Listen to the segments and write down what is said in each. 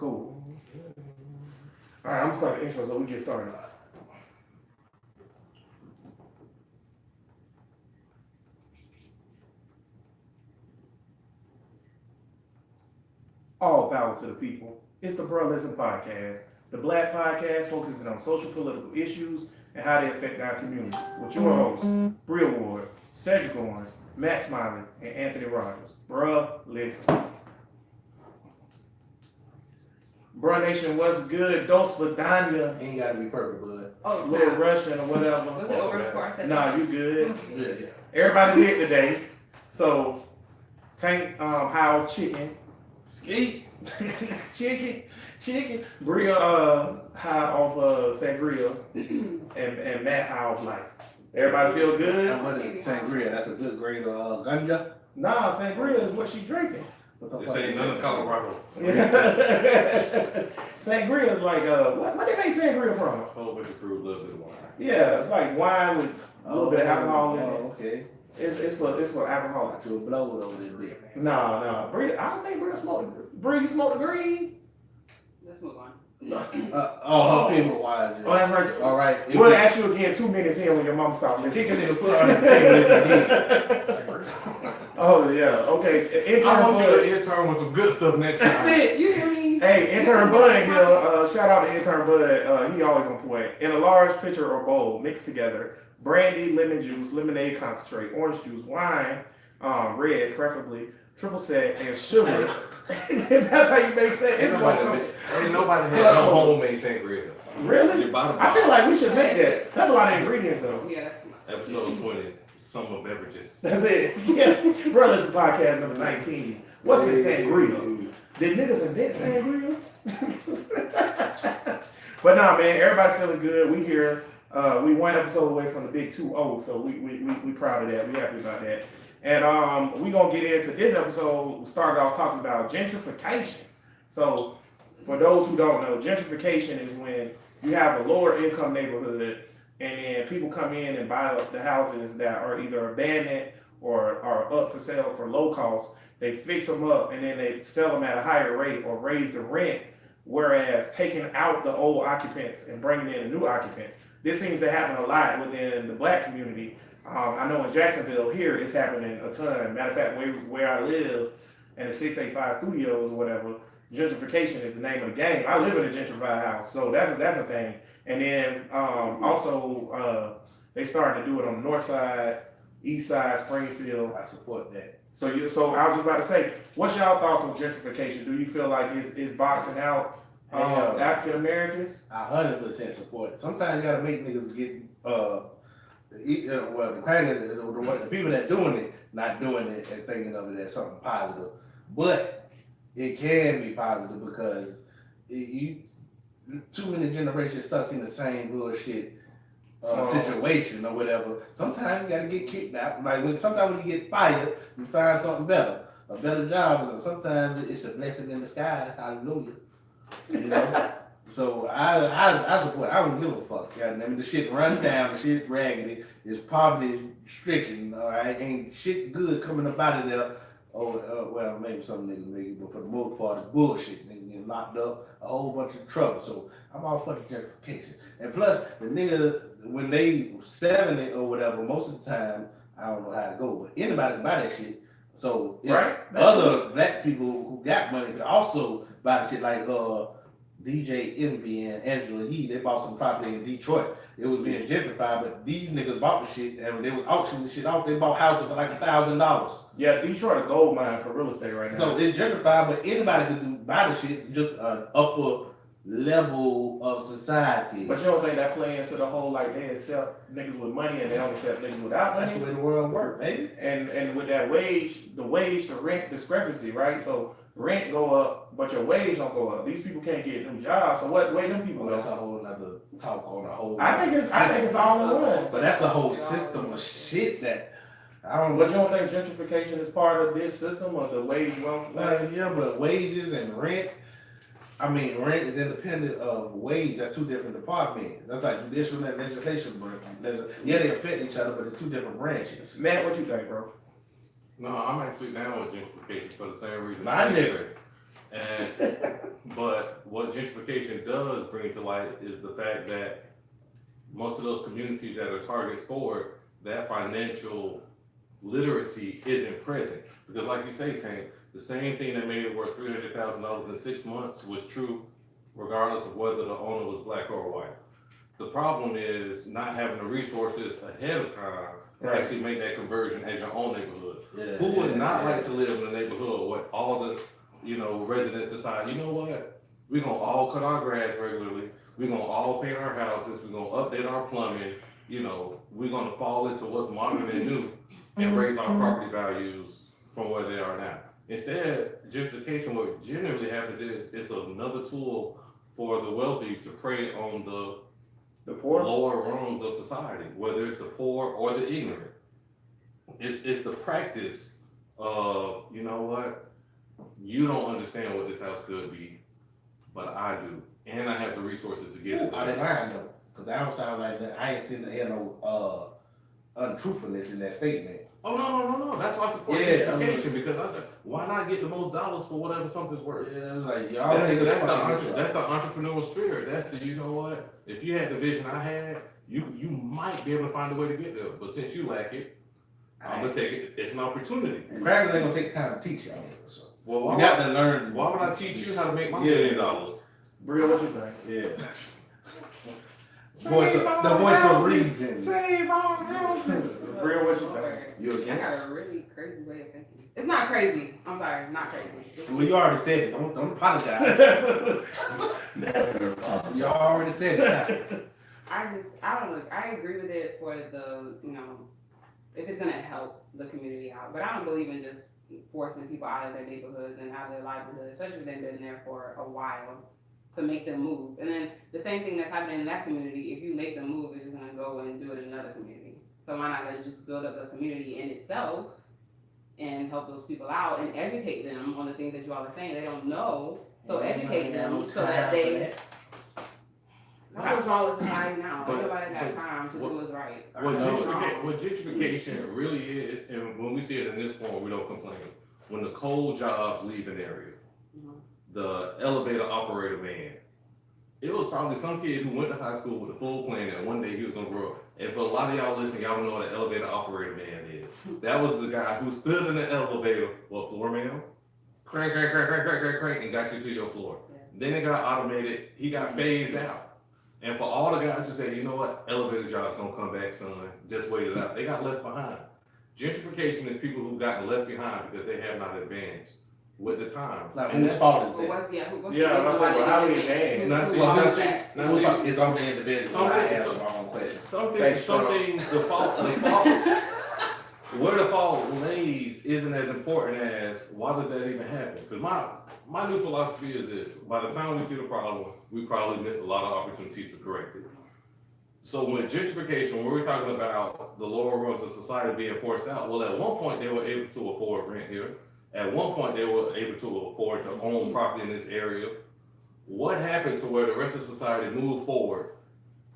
Cool. All right, I'm starting the intro so we get started. All power to the people. It's the Bruh Listen Podcast. The Black Podcast focusing on social political issues and how they affect our community. With your hosts, Bria Ward, Cedric Owens, Matt Smiley, and Anthony Rogers. Bruh Listen. Bruh Nation, what's good? Dos Vidania. Ain't gotta be perfect, bud. Oh, Little snap. Russian or whatever. Was it over before I said Nah, that? you good. Yeah. Everybody lit today. So, Tank, Howell, chicken. Ski. chicken. Bria, high off sangria, and Matt high off life. Everybody feel good? I'm running sangria. That's a good grade of ganja. Nah, sangria is what she drinking. What the This fuck ain't is none that? of Colorado. Sangria is like what they make sangria from? A whole bunch of fruit, a little bit of wine. Yeah, it's like wine with a little bit of alcohol in it. Okay. It's for alcoholics. To blow it over this bit. Nah. Bria, I don't think Bria smoked. Bria, you smoked the green? Let's move on. Her people wise. Oh, that's right. All right. We'll ask you again 2 minutes in when your mom stopped listening. Kick it in the foot on the table if you need. Oh yeah, okay. Intern I want you Bud. to intern with some good stuff next time. That's it. You hear me? Hey, intern Bud here. Shout out to intern Bud. He always on point. In a large pitcher or bowl, mix together brandy, lemon juice, lemonade concentrate, orange juice, wine, red preferably, triple sec, and sugar. That's how you make sense. Ain't nobody had no homemade sangria. Really? Your bottom I feel line. like we should make that. That's a lot of ingredients though. Yeah, that's Episode 20, summer beverages. That's it. Yeah. Bro, listen, podcast number 19. What's in sangria? Did niggas invent sangria? But nah, man, everybody feeling good. We here. We one episode away from the big 2-0, so we proud of that. We happy about that. And we gonna get into this episode. We started off talking about gentrification. So for those who don't know, gentrification is when you have a lower income neighborhood and then people come in and buy up the houses that are either abandoned or are up for sale for low cost. They fix them up and then they sell them at a higher rate or raise the rent, whereas taking out the old occupants and bringing in the new occupants. This seems to happen a lot within the black community. I know in Jacksonville here it's happening a ton. Matter of fact, where I live in the 685 studios or whatever, gentrification is the name of the game. I live in a gentrified house, so that's a thing. And then also they starting to do it on the north side, east side, Springfield. I support that. So I was just about to say, what's y'all thoughts on gentrification? Do you feel like it's boxing out African Americans? I 100% support it. Sometimes you gotta make niggas get the crackers, the people that doing it, not doing it and thinking of it as something positive. But it can be positive because too many generations stuck in the same bullshit situation or whatever. Sometimes you gotta get kicked out. Like sometimes when you get fired, you find something better, a better job. Sometimes it's a blessing in the sky. Hallelujah. You know. So I support. I don't give a fuck. I mean, the shit run down. The shit raggedy. It's poverty stricken. All right, ain't shit good coming up out of there. Well, maybe some niggas make it, but for the most part, it's bullshit. Niggas getting locked up, a whole bunch of trouble. So I'm all for the gentrification. And plus, the nigga, when they 70 or whatever, most of the time, I don't know how to go, but anybody can buy that shit. So it's Right. other black people who got money can also buy the shit, like DJ Envy and Angela Yee. They bought some property in Detroit. It was being gentrified, but these niggas bought the shit and when they was auctioning the shit off, they bought houses for like $1,000. Yeah, Detroit a gold mine for real estate right now. So it's gentrified, but anybody could buy the shit. It's just an upper level of society. But you don't think that play into the whole like they accept niggas with money and they don't accept niggas without That's the money? way the world works, baby. And with that wage to rent discrepancy, right? So rent go up, but your wage don't go up. These people can't get new jobs. So what way them people Well, that's go? a whole nother talk on a whole. I think it's all in one. But that's a whole system of shit that I don't. But you don't think gentrification is part of this system or the wage wealth? Yeah, but wages and rent. I mean, rent is independent of wage. That's two different departments. That's like judicial and legislation. Yeah, they affect each other, but it's two different branches. Matt, what you think, bro? No, I'm actually down with gentrification for the same reason. My nigga. And But what gentrification does bring to light is the fact that most of those communities that are targets for it, that financial literacy isn't present. Because like you say, Tank, the same thing that made it worth $300,000 in 6 months was true regardless of whether the owner was black or white. The problem is not having the resources ahead of time to Right. actually make that conversion as your own neighborhood. Yeah, Who would yeah, not yeah. like to live in a neighborhood where all the, residents decide, you know what? We're gonna all cut our grass regularly. We're gonna all paint our houses. We're gonna update our plumbing. We're gonna fall into what's modern and new and raise our property values from where they are now. Instead, gentrification, what generally happens is it's another tool for the wealthy to prey on the The poor. lower rungs of society, whether it's the poor or the ignorant. It's the practice of, you know what, you don't understand what this house could be, but I do, and I have the resources to get it I didn't there. mind though, cause that don't sound like that. I ain't seen no untruthfulness in that statement. Oh, no, that's why I support Yeah, gentrification, because I said, why not get the most dollars for whatever something's worth? Yeah, like y'all That's, niggas that's, the, fucking entre- get that's the entrepreneurial spirit. That's the, you know what? If you had the vision I had, you might be able to find a way to get there. But since you lack it, I'm gonna take it. It's an opportunity. And crackers ain't gonna take time to teach y'all niggas. So Well, you why got to learn. would I teach you how to make my $1 Yeah. million? Bria, what you think? Yeah. The voice of reason. Save our houses. Bria, what you think? Lord. You I got against? a really crazy way of thinking. It's not crazy. I'm sorry, not crazy. Well, you already said it. Don't apologize. You already said it. I don't know. I agree with it for the, if it's gonna help the community out. But I don't believe in just forcing people out of their neighborhoods and out of their livelihoods, especially if they've been there for a while, to make them move. And then the same thing that's happening in that community, if you make them move, they're just gonna go and do it in another community. So why not just build up the community in itself and help those people out and educate them on the things that you all are saying they don't know. So educate them so that they. That's what's wrong with society now. But- Nobody got but- time to do what's right. What gentrification really is, and when we see it in this form, we don't complain. When the cold jobs leave an area, Mhm. the elevator operator man, it was probably some kid who went to high school with a full plan that one day he was gonna grow up. And for a lot of y'all listening, y'all don't know what an elevator operator man is. That was the guy who stood in the elevator, floor man? Crank, and got you to your floor. Yeah. Then it got automated, he got phased out. And for all the guys who say, you know what, elevator job's gonna come back, son, just wait it out, they got left behind. Gentrification is people who've gotten left behind because they have not advanced with the times. Like, And whose fault is But that? what's Yeah, I was like, well, how many names? Now, see, Well, now, who's- see, now, Whose see, fault? It's on the individual. Something- I answer my own question. Some Thanks, things, the fault, where the fault lays isn't as important as why does that even happen? Because my new philosophy is this: by the time we see the problem, we probably missed a lot of opportunities to correct it. So with gentrification, when we're talking about the lower rungs of society being forced out, well, at one point they were able to afford rent here. At one point they were able to afford to own property in this area. What happened to where the rest of society moved forward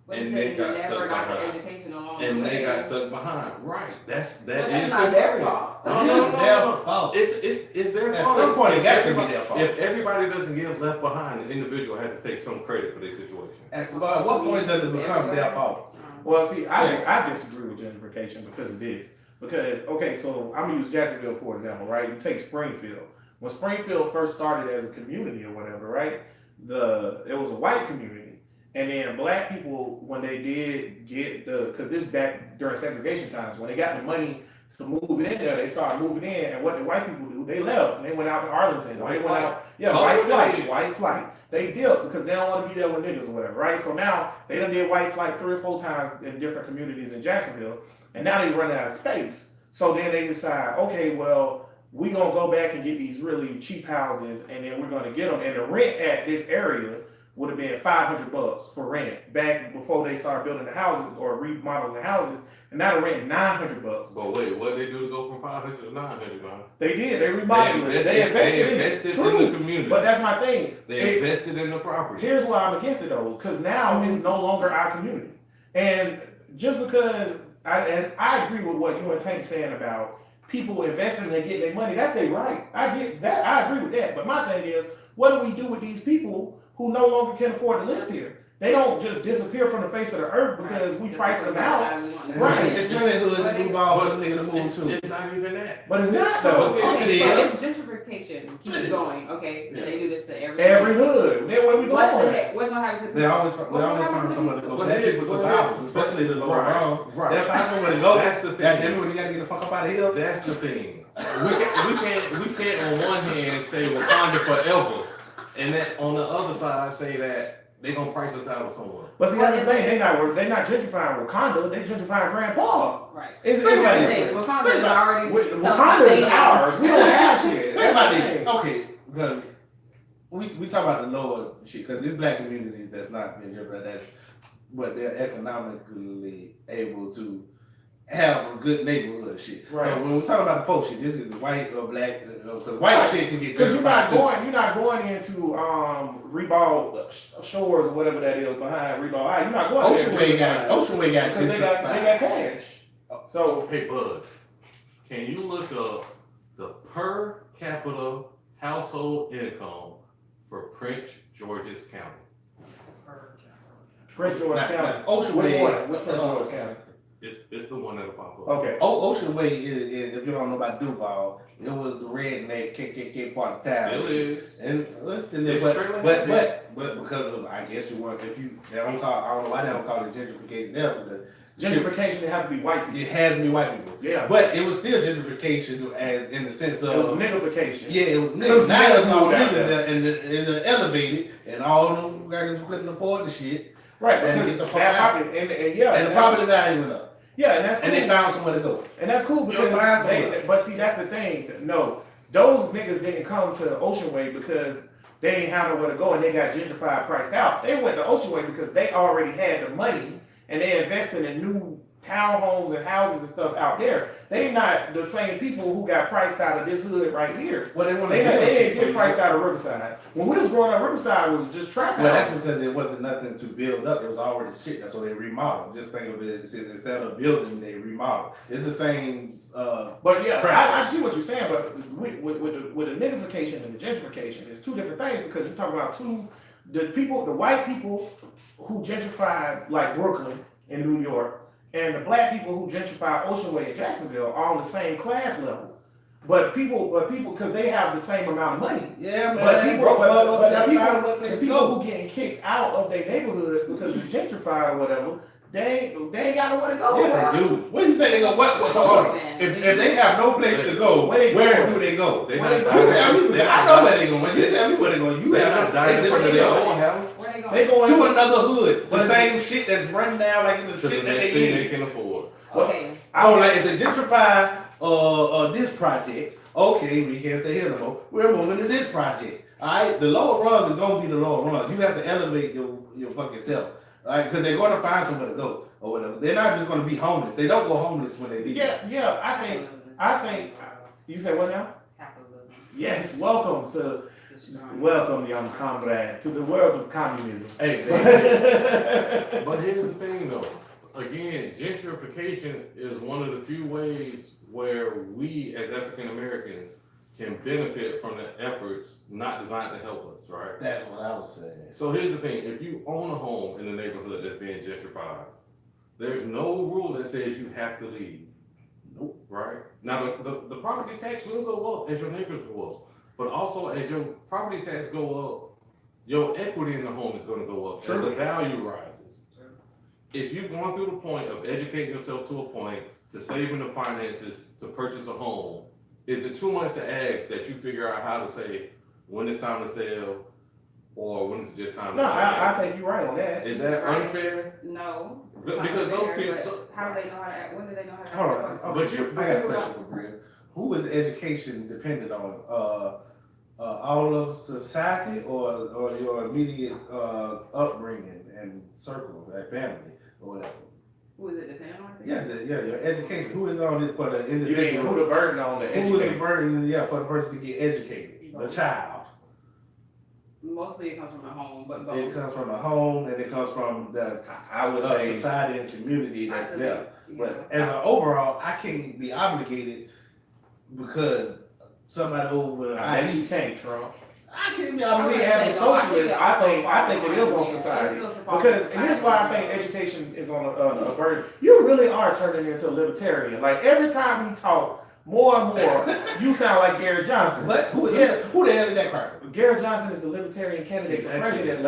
But and they they got never stuck got the behind. education along the and way. they got stuck behind? Right. That's Well, that's not the their story. fault. No. Their fault. It's their At fault. some point, it got to be Everybody- their fault. If everybody doesn't get left behind, the individual has to take some credit for their situation. At what point does it become their fault? Well, see, I disagree with gentrification because of this. Because, okay, so I'm gonna use Jacksonville for example, right? You take Springfield. When Springfield first started as a community or whatever, right? It was a white community, and then black people, when they did get because this back during segregation times, when they got the money to move in there, they started moving in, and what the white people do, they left and they went out to Arlington. White They went flight. out, yeah, Call white it flight, what it is. white flight. They dipped because they don't want to be there with niggas or whatever, right? So now they done did white flight 3 or 4 times in different communities in Jacksonville, and now they run out of space. So then they decide, okay, well, we gonna go back and get these really cheap houses, and then we're gonna get them. And the rent at this area would have been $500 for rent back before they started building the houses or remodeling the houses, and now the rent $900. But wait, what they do to go from 500 to 900, man? They did. They remodeled it. They invested in it. in True. the community. But that's my thing. They invested in the property. Here's why I'm against it though, because now it's no longer our community. And just because I agree with what you and Tank saying about people investing and getting their money, that's their right. I get that. I agree with that. But my thing is, what do we do with these people who no longer can afford to live here? They don't just disappear from the face of the earth because we price them out. Right. It's plenty of hoods that move off with nigga to move too. It's not even that. But it's not though. Okay, so It it's gentrification. Keeps going. Okay, Yeah. they do this to Every hood. Then where we going? What's gonna happen to They always find somewhere to go. Black people survivors, especially the lower round. They'll find somewhere to go. That's the thing. That then when you gotta get the fuck up out of here. That's the thing. We can't on one hand say Wakanda forever, and then on the other side say that they gonna price us out of somewhere. But see, that's the thing. They not gentrifying Wakanda. They gentrifying Grandpa. Right. It's Wakanda like is already Wakanda is ours. We don't have shit. Think That's about the it. thing. Okay, because we talk about the lower shit because there's black communities that's not been jeopardized, but they're economically able to have a good neighborhood shit. Right. So when we talk about the post shit, this is the white or black because white Right. shit can get Because you're gentrified not going into Reball Shores or whatever that is behind Reball High. You're not going there. Ocean Way got because they got cash. So Hey Bud, can you look up the per capita household income for Prince George's County? Prince George Now, County. Ocean Which Way. one? Which Prince George County? It's the one that'll pop up. Okay. Ocean Way is if you don't know about Duval, it was the redneck KKK part of town. Still is. And let's It's trailing but because of I guess you want if you they don't call I don't know why they don't call it gentrification there because Gentrification, they have to be white people. it has to be white people. Yeah. But it was still gentrification as in the sense of It was niggification. yeah, it was Because niggas. Now niggas it's all moved out niggas there. and they're elevated and all them guys couldn't afford the shit. Right. And because get the fuck that out. property, and yeah. And the property value went up. Yeah, and that's cool. And they found somewhere to go. And that's cool You don't find because somewhere. but see, that's the thing. No, those niggas didn't come to Ocean Way because they ain't have nowhere to go and they got gentrified, priced out. They went to Ocean Way because they already had the money and they invested in new townhomes and houses and stuff out there. They not the same people who got priced out of this hood right here. Well, they want They to didn't get priced out of Riverside. When we was growing up, Riverside was just trap Well, that's house. because it wasn't nothing to build up. It was already shit. That's what they remodeled. Just think of it as instead of building, they remodeled. It's the same. But yeah, I Practice. see what you're saying, but with the nidification and the gentrification, it's two different things because you're talking about the white people who gentrified like Brooklyn in New York, and the black people who gentrified Ocean Way in Jacksonville are on the same class level. But people, because they have the same amount of money. Yeah, But the people go. who getting kicked out of their neighborhoods because it's gentrified or whatever, they ain't got nowhere to go. Yes, they do. What do you think they go? What? So hold on. If they have no place to go, Where they where going? do they go? They Where not they You tell me. going? Because I know where they going. You tell me where they going. You They're have not dying in front of their own house. Where they going? They going to another hood. But The it's- same shit that's running down like in the To the shit that next they thing they in. can afford. Okay. So like if they gentrify this project, okay, we can't stay here no more. We're moving to this project. Alright, the lower rung is gonna be the lower rung. You have to elevate your fucking self. Alright, because they're gonna find somewhere to go or whatever. They're not just gonna be homeless. They don't go homeless when they leave. Yeah, I think you say what now? Capitalism. Yes, welcome, young comrade, to the world of communism. Hey, baby. But here's the thing though, again, gentrification is one of the few ways where we as African Americans can benefit from the efforts not designed to help us, right? That's what I was saying. So here's the thing, if you own a home in the neighborhood that's being gentrified, there's no rule that says you have to leave. Nope. Right? Now the property tax will go up as your neighbors go up. But also as your property tax go up, your equity in the home is gonna go up as the value rises. If you've gone through the point of educating yourself to a point, to saving the finances to purchase a home, is it too much to ask that you figure out how to say when it's time to sell or when it's just time No, to I buy? think you're right on that. Is that unfair? No. Because those people, But how do they know how to act? When do they know how to act? Hold that on. question? But you- I got a question for Bria. Who is education dependent on? All of society or your immediate upbringing and circle, like family or whatever? Who is it depending on? Yeah, your education. Who is on it for the You mean individual? who the burden on the Who is the education? burden? Yeah, for the person to get educated, the child. Mostly it comes from a home, but both. It comes from a home and it comes from the I would say society and community that's I there. believe, But as an overall, I can't be obligated because somebody over. I bet you can't, Trump. I can't be See, opposite. as a socialist, I think it is on society. Because here's why I think education. education is on a burden. You really are turning into a libertarian. Like every time we talk, more and more, you sound like Gary Johnson. But who the hell is that cracker? Gary Johnson is the libertarian candidate for president.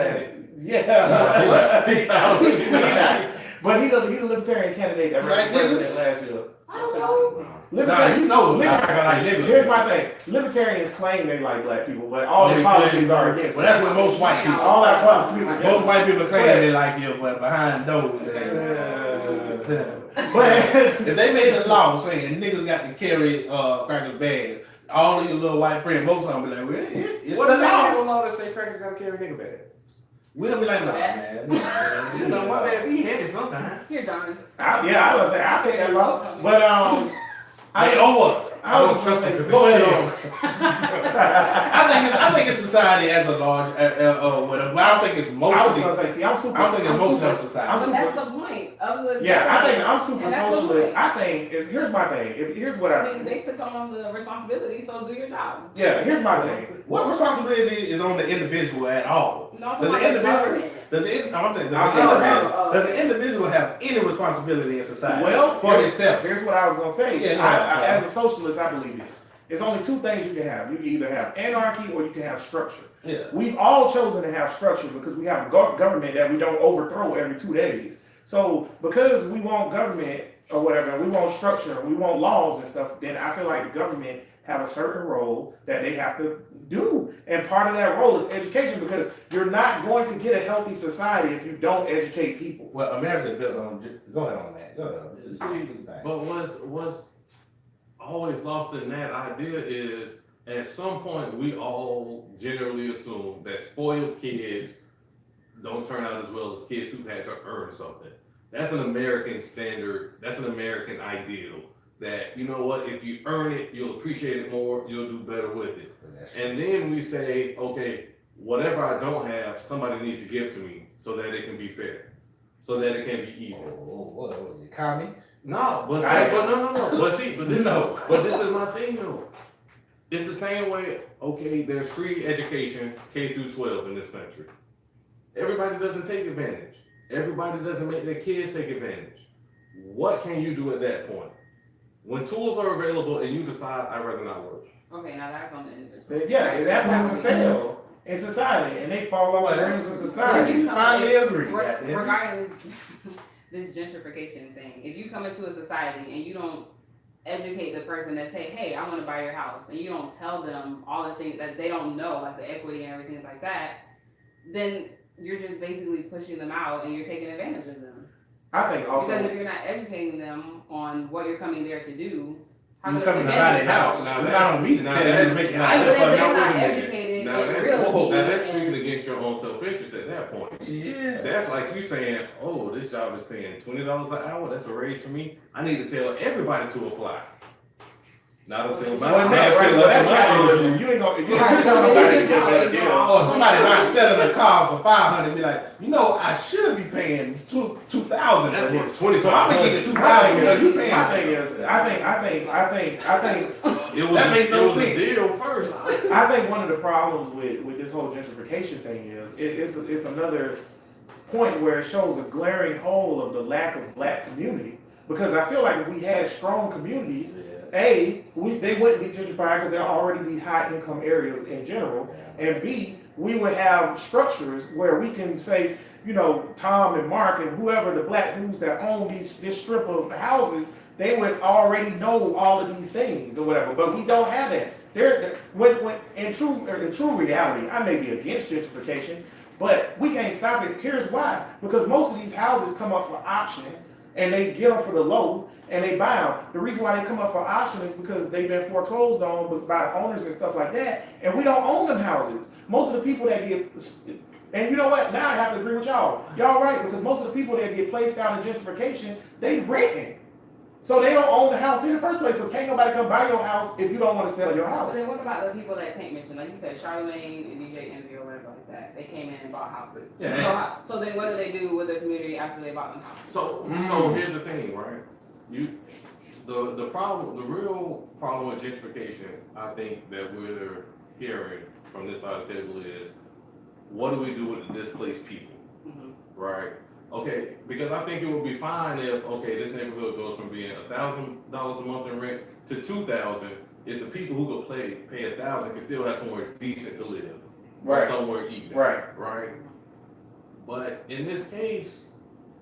But he's the libertarian candidate that ran for president last year. I don't know. Here's my thing. Libertarians claim they like black people, but all their policies are against. Well, that's what most white people. All our policies are against. Most white people claim they like you, but behind doors. But if they made a law saying niggas got to carry crackers bag, all of your little white friends, most of them be like, well, it's What the if they have a law. law that say crackers gotta carry nigga bag? We'll be like, nah, man. You know, my bad, we handy sometimes. Here, Don. I was say I'll take that law. But Hey, owe us. I was trust gonna say, them. go ahead. I think it's society as a large, whatever. But I don't think it's I was mostly. gonna say, see, I'm super. I think it's I'm mostly super- of society. I'm But super. that's the point of the. Yeah, I think I'm super And that's the socialist. point. I think here's my thing. Here's what I mean, they took on the responsibility, so do your job. Yeah, here's my thing. What responsibility is on the individual at all? No, I'm Does talking the about the individual, government. does the individual have any responsibility in society? Well, for himself. Here's what I was gonna say. Yeah, no, As a socialist, I believe this. There's only two things you can have. You can either have anarchy or you can have structure. Yeah. We've all chosen to have structure because we have a government that we don't overthrow every 2 days. So because we want government or whatever, and we want structure, and we want laws and stuff, then I feel like the government have a certain role that they have to do. And part of that role is education, because you're not going to get a healthy society if you don't educate people. Well, America's built on. Go ahead on that. Go ahead. See what you think. But what's always lost in that idea is at some point we all generally assume that spoiled kids don't turn out as well as kids who've had to earn something. That's an American standard. That's an American ideal. That, you know what, if you earn it, you'll appreciate it more, you'll do better with it. And then we say, okay, whatever I don't have, somebody needs to give to me so that it can be fair, so that it can be even. What, you commie? No, but this is my thing though. It's the same way, okay, there's free education, K through 12 in this country. Everybody doesn't take advantage. Everybody doesn't make their kids take advantage. What can you do at that point? When tools are available and you decide, I'd rather not work. Okay, now that's on the individual. Yeah, and that has to fail in society, and they fall off the rings of society. Finally agree. Regarding this gentrification thing, if you come into a society and you don't educate the person that say, hey, I want to buy your house, and you don't tell them all the things that they don't know, like the equity and everything like that, then you're just basically pushing them out and you're taking advantage of them. I think also Because if you're not educating them on what you're coming there to do, how You can coming they to buy defend their house. themselves? It's not on me to Now tell you to that's- make it now happen But for if no they're not women. educated Now in that's, real that's estate, speaking against your own self-interest at that point. Yeah. That's like you saying, oh, this job is paying $20 an hour, that's a raise for me. I need to tell everybody to apply. Not until my Well, that's capitalism. You ain't gonna Right, tell so nobody this to is get a how better it deal. goes. Or somebody might selling a car for $500 and be like, you know, I should be paying $2,000 That's for what this. 20. So I'm gonna get the My $2,000 thing because you is, paying. my thing is, I think It was, That makes no it was sense. a deal first. I think one of the problems with this whole gentrification thing is it's another point where it shows a glaring hole of the lack of black community. Because I feel like if we had strong communities, they wouldn't be gentrified because they'll already be high income areas in general. And B, we would have structures where we can say, you know, Tom and Mark and whoever the black dudes that own this strip of houses, they would already know all of these things or whatever. But we don't have that. When in true reality, I may be against gentrification, but we can't stop it. Here's why: because most of these houses come up for auction, and they get them for the low, and they buy them. The reason why they come up for auction is because they've been foreclosed on by owners and stuff like that, and we don't own them houses. Most of the people that get, and you know what? Now I have to agree with y'all. Y'all right, because most of the people that get placed out in gentrification, they renting. So they don't own the house in the first place, because can't nobody come buy your house if you don't want to sell your But house. then what about the people that Tank mentioned? Like you said, Charlamagne and DJ Envy or whatever like that. They came in and bought houses. Yeah. So then what do they do with the community after they bought them houses? So here's the thing, right? The real problem with gentrification, I think that we're hearing from this side of the table is, what do we do with the displaced people, Mhm. right? Okay, because I think it would be fine if, okay, this neighborhood goes from being $1,000 a month in rent to 2,000, if the people who could pay 1,000 can still have somewhere decent to live, or Right. somewhere even, Right. right? But in this case,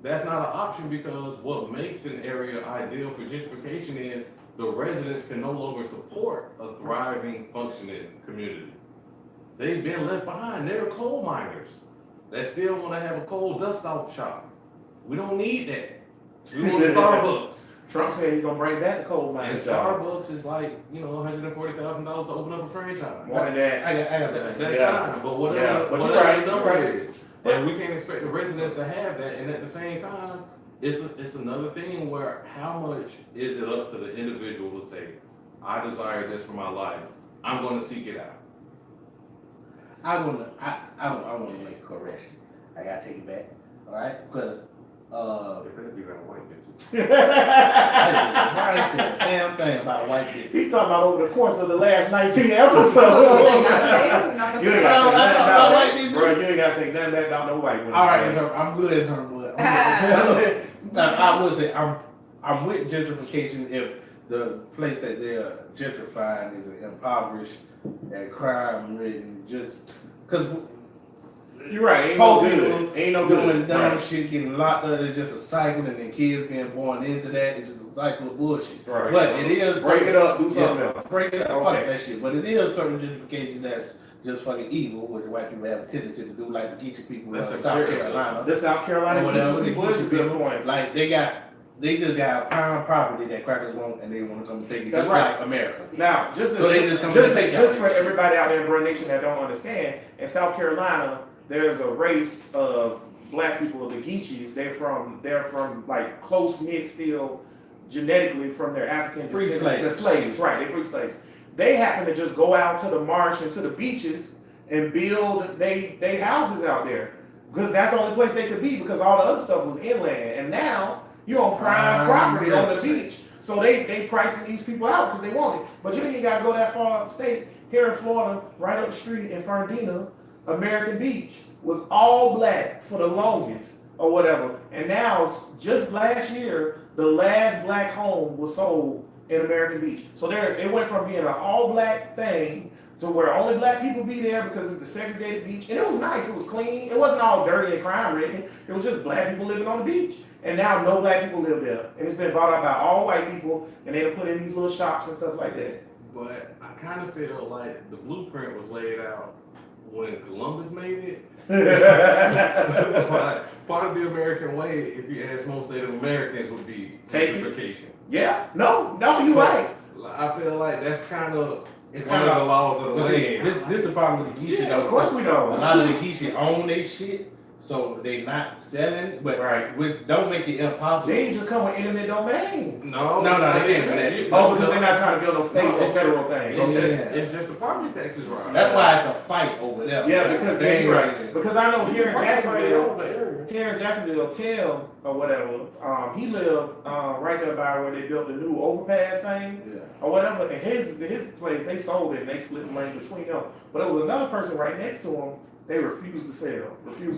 that's not an option because what makes an area ideal for gentrification is the residents can no longer support a thriving, functioning community. They've been left behind. They're coal miners that still want to have a coal dust-off shop. We don't need that. We want Starbucks. Trump said he's gonna bring back the coal And mine jobs. Starbucks is like, $140,000 to open up a franchise. More than that. I got that. That's Yeah. fine, but Yeah, whatever, but you're whatever right, the number you're right. is. And we can't expect the residents to have that, and at the same time, it's another thing where how much is it up to the individual to say, I desire this for my life, I'm gonna seek it out. I want to make a correction. I gotta take it back. All right, because It better be that white bitches. I ain't said a damn thing about a white bitch. He talking about over the course of the last 19 Not episodes. today, not You ain't today. gotta take I nothing talk about white about bitches. bro. You ain't gotta take nothing back about no white women. All right, I'm good in terms of. I would say I'm with gentrification if the place that they're gentrifying is impoverished and crime ridden, just because You're right. Ain't poor no people good. Ain't no doing good. dumb Right. shit, getting locked up, it's just a cycle, and then kids being born into that. It's just a cycle of bullshit. Right. But it is Break it up. Do something Yeah, else. break it up. Okay. Fuck that shit. But it is certain gentrification that's just fucking evil, which the white people have a tendency to do, like the Geechee people in That's South a Carolina. The South Carolina Or whatever, people the is a Geechee good people. point. Like they just got a pound property that crackers want, and they want to come and take it. That's Just right. like America. Now, just So they just come to take just out for that shit. everybody out there in Bro Nation that don't understand, in South Carolina, there's a race of black people, the Geechees. They're from like close knit still genetically from their African Free descent- slaves. The slaves, right? They're free slaves. They happen to just go out to the marsh and to the beaches and build they houses out there because that's the only place they could be because all the other stuff was inland, and now you're on prime property on the beach. So they pricing these people out because they want it. But you ain't got to go that far upstate. Here in Florida, right up the street in Fernandina, American Beach was all black for the longest or whatever. And now, just last year, the last black home was sold in American Beach. So it went from being an all black thing to where only black people be there because it's the segregated beach. And it was nice, it was clean. It wasn't all dirty and crime ridden. It was just black people living on the beach. And now no black people live there. And it's been bought out by all white people, and they done put in these little shops and stuff like that. But I kind of feel like the blueprint was laid out when Columbus made it. Part of the American way, if you ask most Native Americans, would be Take it. gentrification. Yeah, no, you're right. I feel like that's kind of It's one kind of the of laws of the But see, land. this the problem with the Geechee Yeah, though. of course we A know. lot of the Geechee own their shit, so they not selling. But Right. don't make it impossible. They ain't just come with eminent domain. No, No, they can't do that. Oh, because they're not trying to build no state No, or federal thing. It's, Okay. it's just the property taxes, right? That's why it's a fight over there. Yeah, because They ain't you're right. Because I know here in Jacksonville, Tim or whatever, he lived right there by where they built the new overpass thing Yeah. or whatever. And his place, they sold it and they split the money between them. But there was another person right next to him. They refused to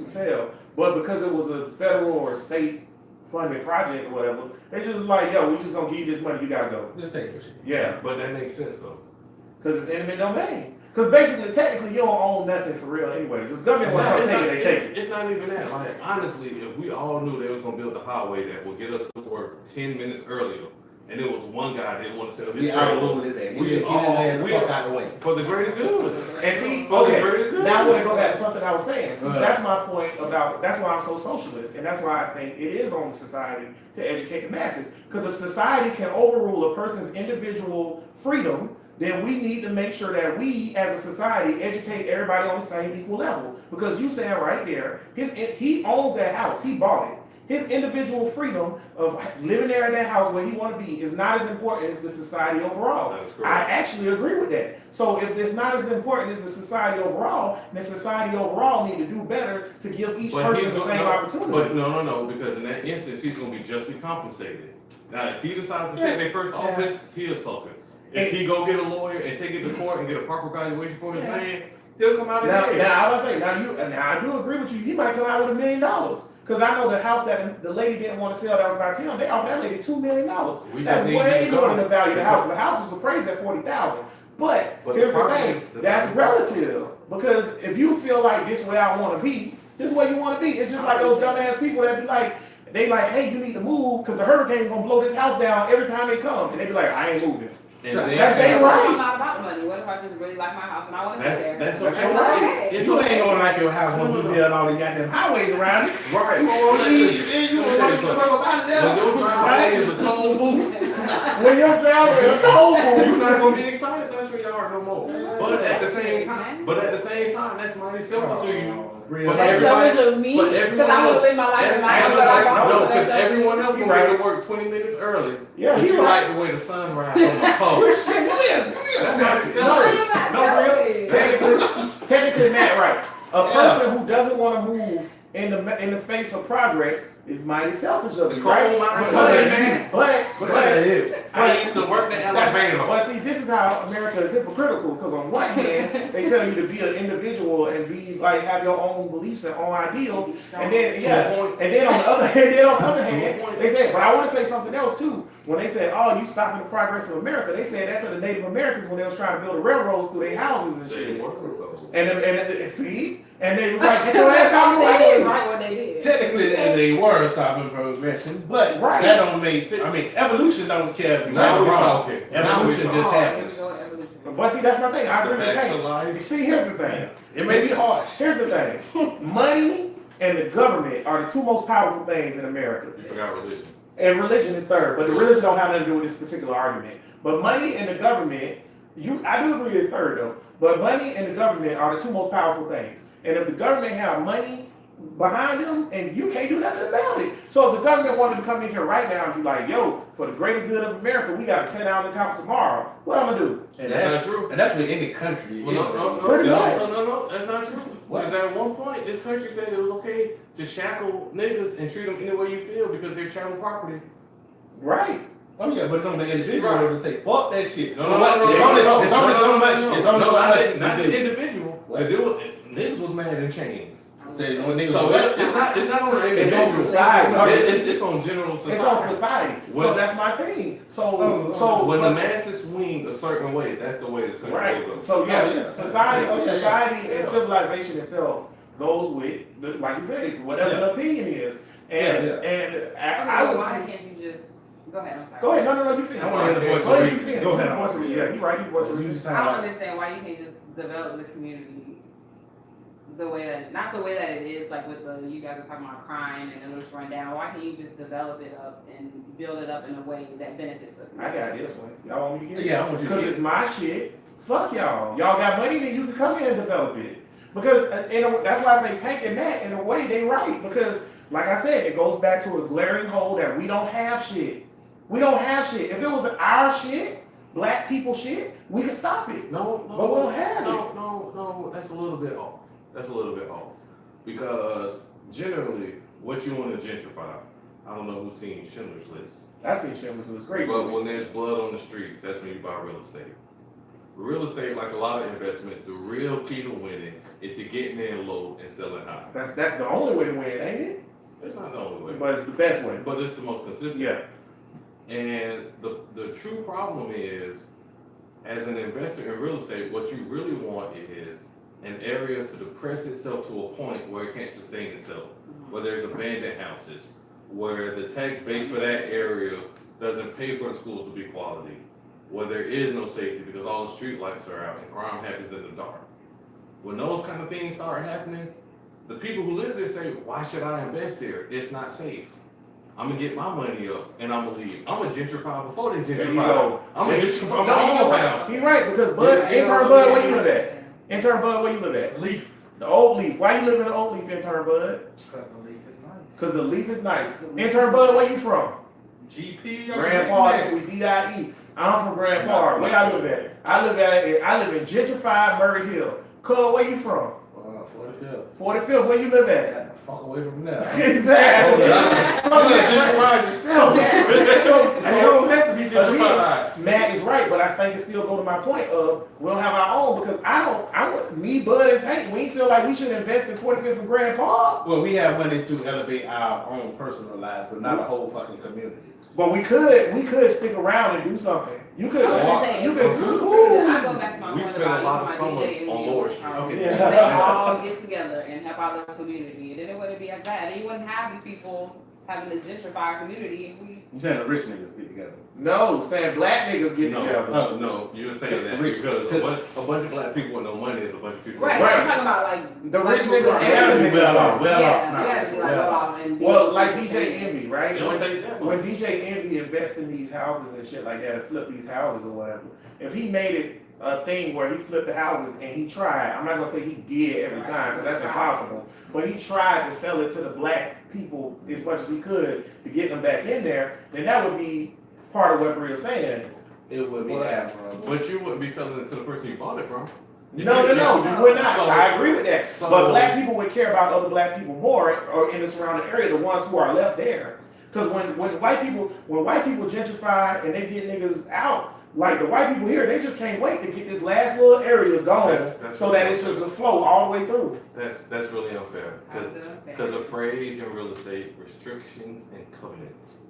sell. But because it was a federal or state funded project or whatever, they just was like, yo, we just gonna give you this money. You gotta go. Just take your shit. Yeah, But that makes sense though. because it's eminent domain. Because basically, technically, you don't own nothing for real, anyways. If the government wants to take it, they take it. It's not even that. Like honestly, if we all knew they was gonna build a highway that would get us to work 10 minutes earlier, and there was one guy that didn't want to sell his We trailer outruled his ass. We Get his all- ass the we- fuck out of the way. for the greater good. And see, For the okay, greater good. now I want to go back to something I was saying. So Right. that's my point about, that's why I'm so socialist, and that's why I think it is on society to educate the masses. Because if society can overrule a person's individual freedom, then we need to make sure that we, as a society, educate everybody on the same equal level. Because you saying right there, he owns that house, he bought it. His individual freedom of living there in that house where he want to be is not as important as the society overall. That is I correct. actually agree with that. So if it's not as important as the society overall, then society overall need to do better to give each person the same opportunity. But no, because in that instance, he's gonna be justly compensated. Now, if he decides to Yeah. take their first Yeah. office, he a sucker. If he go get a lawyer and take it to court and get a proper valuation for his Yeah. land, He'll come out of Now, there. now I was say, now I do agree with you. He might come out with $1 million. Cause I know the house that the lady didn't want to sell that was by Tim, they offered that lady $2 million. We That's just need way to more go. than the value of the house. The house was appraised at $40,000. But But here's the the property- thing, the that's property- relative. Because if you feel like this way I want to be, this way you want to be. It's just like those dumbass people that be like, they like, hey, you need to move because the hurricane gonna blow this house down every time they come, and they be like, I ain't moving. And That's then- they What right. if I'm not about money? What if I just really like my house and I want to stay there? That's That's okay. right. It's You okay. ain't gonna like your house when you build all the goddamn highways around it. Right. You won't leave, and you Let me won't tell you want to something. talk about it When there. your driveway is a toll booth, When your driver is a toll you're booth. not gonna get excited about your yard no more. But at the same time, that's mighty selfish of you. Real For That's everybody- selfish of me for because everyone I want else- to live my life in my house. Actually, that I want, no, so that's because selfish. everyone else You gonna right. go to work 20 minutes early. Yeah, but he you right. like the way the sun rises on the pole. Shit, you is That's selfish. not No, selfish. you're not No, real. selfish. Technically, Matt, right. A Yeah. person who doesn't want to move in the face of progress is mighty selfish of The you, coal right? mine, But, but, But I used to work in Alabama. Well, see, this is how America is hypocritical. Because on one hand, they tell you to be an individual and be like have your own beliefs and own ideals, and then To a point. and then on the other hand, To a they point. say. But I want to say something else too. When they said, "Oh, you stopping the progress of America," they said that to the Native Americans when they was trying to build the railroads through their houses and shit. And see, and they was like, "Get your ass out of the That way." is right what they did. Technically, they were stopping progression, but Right. that don't make. I mean, evolution don't care if you're Now right or we wrong. talking. Now we Evolution talking. just Oh, here we happens. go, evolution. But see, that's my thing. I agree with Facts of Tank. life. See, here's the thing. It may be harsh. Here's the thing. Money and the government are the two most powerful things in America. You forgot religion. And religion is third, but the religion don't have nothing to do with this particular argument. But money and the government, I do agree it's third though. But money and the government are the two most powerful things. And if the government have money behind them, and you can't do nothing about it. So if the government wanted to come in here right now and be like, "Yo, for the greater good of America, we got to tear down this house tomorrow," what I'm gonna do? And That's that's not true. And that's with any country. Well, no, Pretty much. no, that's not true. What? Because at one point, this country said it was okay to shackle niggas and treat them any way you feel because they're chattel property. Right. Oh yeah, but it's on the individual Right. to say fuck that shit. No, It's only so much. It's only so not much. not you the do. individual. Because it was niggas was mad in chains. Say when niggas So go it's not on the It's on individual. society. It's on general It's society. on society. So Well- that's my thing. So When the but- masses swing a certain way, that's the way this country right. goes. So yeah, Oh, yeah. society, Okay, yeah. society, and civilization itself goes with, like you said, whatever Yeah. the opinion is. And Yeah, and I I would would why say, can't you just go ahead? I'm sorry. go ahead. No, you finish. I wanna hear the voice Go of ahead, you reason. finish. Go ahead. You voice of reason. Yeah, you right. You voice of reason. I don't understand why you can't just develop the community the way that, not the way that it is, like with the, you guys are talking about crime and it looks run down. Why can't you just develop it up and build it up in a way that benefits the I community? got this one. Y'all want me to get it? Yeah, I want you to Because get it's my shit. Fuck y'all. Y'all got money, then you can come here and develop it. Because that's why I say Tank and that in a way they right. Because like I said, it goes back to a glaring hole that we don't have shit. We don't have shit. If it was our shit, black people shit, we could stop it. No, But we'll have it. no, that's a little bit off. That's a little bit off. Because generally, what you want to gentrify, I don't know who's seen Schindler's List. I seen Schindler's List. Great. But movie. when there's blood on the streets, that's when you buy real estate. Real estate, like a lot of investments, the real key to winning is to get in low and sell it high. That's the only way to win, ain't it? It's not the only way, But it's the best way. but it's the most consistent. Yeah. And the true problem is, as an investor in real estate, what you really want is an area to depress itself to a point where it can't sustain itself, where there's abandoned houses, where the tax base for that area doesn't pay for the schools to be quality, where there is no safety because all the street lights are out and crime happens in the dark. When those kind of things start happening, the people who live there say, why should I invest here? It's not safe. I'm gonna get my money up and I'm gonna leave. I'm gonna gentrify before they gentrify. There you go. I'm gonna gentrify my No, own house. he's right because Bud, intern Bud, where you live at? Intern Bud, where you live at? Leaf. The old leaf. Why you live in the old leaf, intern Bud? Because the leaf is nice. Intern Bud, where you from? GP. Grand Park, we DIE. I'm from Grand Park. Where I live at? I live in gentrified Murray Hill. Cuz, where you from? 45. 45th, where you live at? Got the fuck away from there. Exactly. You gotta gentrify yourself. So, You don't have to be so gentrified. Matt is right, but I think it still go to my point of we don't have our own because me, Bud, and Tank, we feel like we should invest in 45th and Grand Park. Well, we have money to elevate our own personal lives, but not a whole fucking community. But we could stick around and do something. You could I was walk, gonna say, you if- could. I go back to my We point spend a lot of about summers DJ on Lower Street. Okay. If they all get together and help out the community, then it wouldn't be as bad. And you wouldn't have these people having to gentrify our community if we. You saying the rich niggas get together? No, saying black niggas get together. No, you're saying that because a bunch of black people with no money is a bunch of people. Right, Right. I'm talking about like The black rich people niggas who and are- the niggas well are off. Yeah, you gotta be like well well off. off and be Well, able like to DJ sustain- Envy, right? It don't take you that much. When DJ Envy invests in these houses and shit like that, and flip these houses or whatever, if he made it a thing where he flipped the houses and he tried, I'm not gonna say he did every time, because that's impossible, but he tried to sell it to the black people as much as he could to get them back in there, then that would be part of what Bria's saying. It would be Well, admirable. But you wouldn't be selling it to the person you bought it from. No, you would not. So- I agree with that. so- But black people would care about other black people more, or in the surrounding area, the ones who are left there. Because when white people gentrify and they get niggas out, like the white people here, they just can't wait to get this last little area going, That's so that it's just a flow all the way through. That's really unfair because Because a phrase in real estate, restrictions and covenants.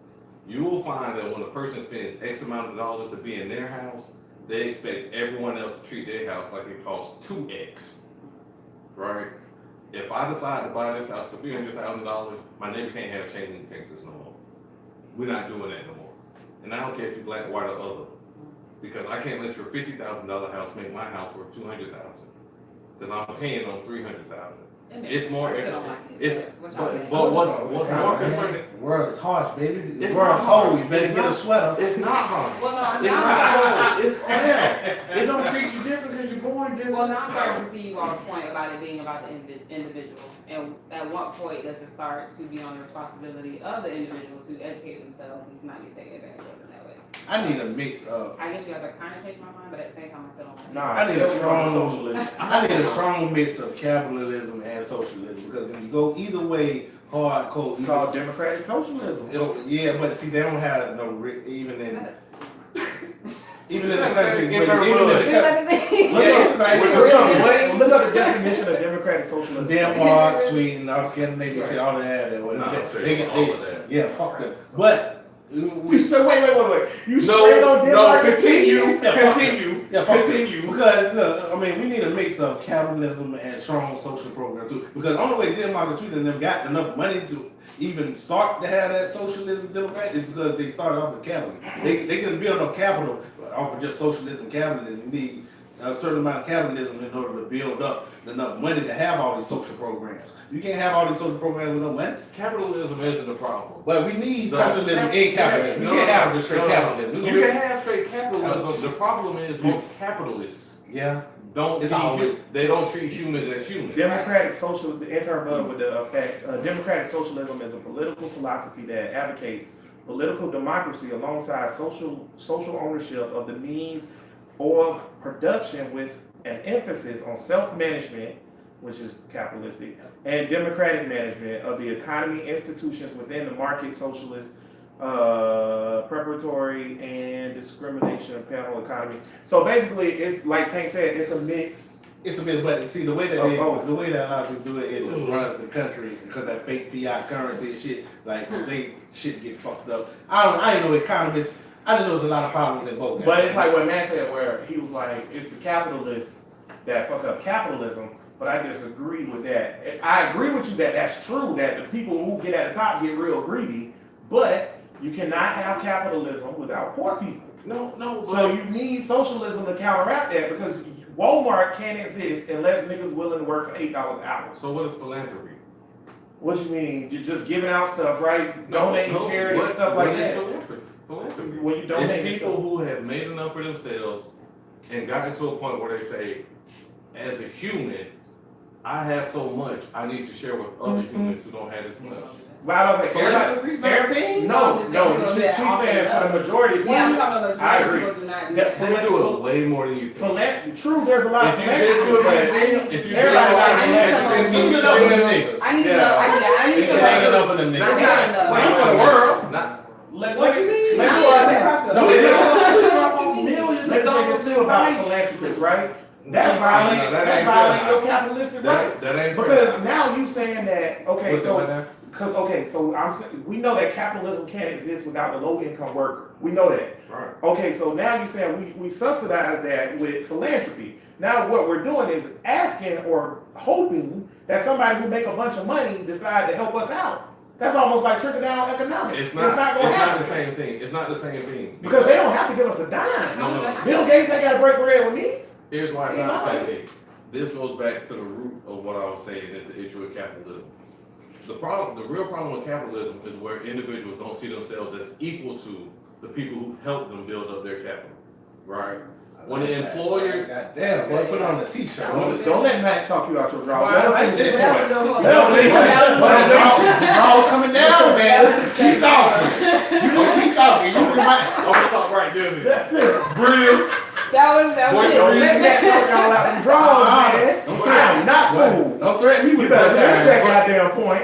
You will find that when a person spends X amount of dollars to be in their house, they expect everyone else to treat their house like it costs 2X, right? If I decide to buy this house for $300,000, my neighbor can't have chain link fences no more. We're not doing that no more. And I don't care if you're black, white, or other. Because I can't let your $50,000 house make my house worth $200,000. Because I'm paying on $300,000. It's more. But what's more concerning? The world is harsh, baby. The It's world not cold. harsh. You better It's get a not. sweater. It's not hard. Well, no, It's now, not cold. It's hard. It don't treat you different because you're born different. well, now I'm starting to see you all's point about it being about the individual. And at what point does it start to be on the responsibility of the individual to educate themselves and to not get taken advantage of in that way? I need a mix of. I guess you guys are kind of changing my mind, but at the same time, I still don't like it. Nah, I need a still strong socialist. I need a strong mix of capitalism and socialism because if you go either way, hard cold. It's called democratic socialism. Yeah, but see, they don't have no even in the Get country. her blood. Look up the definition of democratic socialism. Denmark, Sweden, all Scandinavia, shit, all they have that. No, straight all of that. Yeah, fuck that. But You said wait. You straight No, on Denmark? continue. Yeah, because look, I mean, we need a mix of capitalism and strong social program too. Because the only way Denmark and Sweden them got enough money to even start to have that socialism Democrat is because they started off with capitalism. They can build no capital off of just socialism, capitalism. You need a certain amount of capitalism in order to build up enough money to have all these social programs. You can't have all these social programs with no money. Capitalism isn't the problem. But we need The- socialism in capitalism. No, We can't have just straight no, capitalism. You can have straight capitalism. The problem is most capitalists Yeah. don't It's see always- they don't treat humans as humans. Democratic social, in terms of with the facts, democratic socialism is a political philosophy that advocates political democracy alongside social ownership of the means of production with an emphasis on self-management, which is capitalistic, and democratic management of the economy, institutions within the market, socialist, preparatory and discrimination panel economy. So basically, it's like Tank said, it's a mix. It's a bit, but see the way that the way that a lot of people do it, it just Mhm. runs the country because that fake fiat currency and shit, like they shit get fucked up. I ain't no economist. I didn't know there's a lot of problems in both. But it's like what Matt said, where he was like, it's the capitalists that fuck up capitalism. But I disagree with that. I agree with you that that's true, that the people who get at the top get real greedy, but you cannot have capitalism without poor people. No. So you need socialism to counteract that because Walmart can't exist unless niggas willing to work for $8 an hour. So what is philanthropy? What you mean? You're just giving out stuff, right? Donating charity and stuff like that. Philanthropy. When you donate It's people who have made enough for themselves and gotten to a point where they say, as a human, I have so much I need to share with other humans who don't have as much. But I was like, Philanthropy's not a thing? no, I'm just saying no, people she's that saying often for the majority of Yeah, I'm people, talking about I majority agree. people do not do That- that. They do it way more than you think. True, there's a lot of If you get to a philanthropy, museum, if you Everybody get like to a philanthropy. museum, Enough of them niggas. I need to Yeah. know. I need It's to hanging know. up in them I niggas. need to know. Not for the world. Not What you mean? Let me No, say they this. drop off millions Let of me say dollars this in too about price. philanthropists, right? That's No, violating. that That's ain't violating fair. your capitalistic rights. That ain't fair. Because now you saying that okay, What's that so right now? because okay, so we know that capitalism can't exist without the low income worker. We know that. Right. Okay, so now you're saying we subsidize that with philanthropy. Now what we're doing is asking or hoping that somebody who make a bunch of money decide to help us out. That's almost like trickle down economics. It's not gonna happen. the same thing. It's not the same thing. Because they don't have to give us a dime. No. Bill Gates ain't got to break bread with me. Here's why it's not the same thing. This goes back to the root of what I was saying is the issue of capitalism. The real problem with capitalism is where individuals don't see themselves as equal to the people who helped them build up their capital, right? When the employer, Goddamn, boy, put on the t-shirt. Don't let Matt talk you out your draw. Well, Let him I finish his did. point. No, Let him finish. Draw's coming down, man. Keep talking. You don't keep talking. You remind. I'm gonna stop right there. That's it. Brilliant. That Voice was So it. let Matt talk y'all out them draws, man. Don't I am not fooled. Don't threaten me You with better finish that that. goddamn point.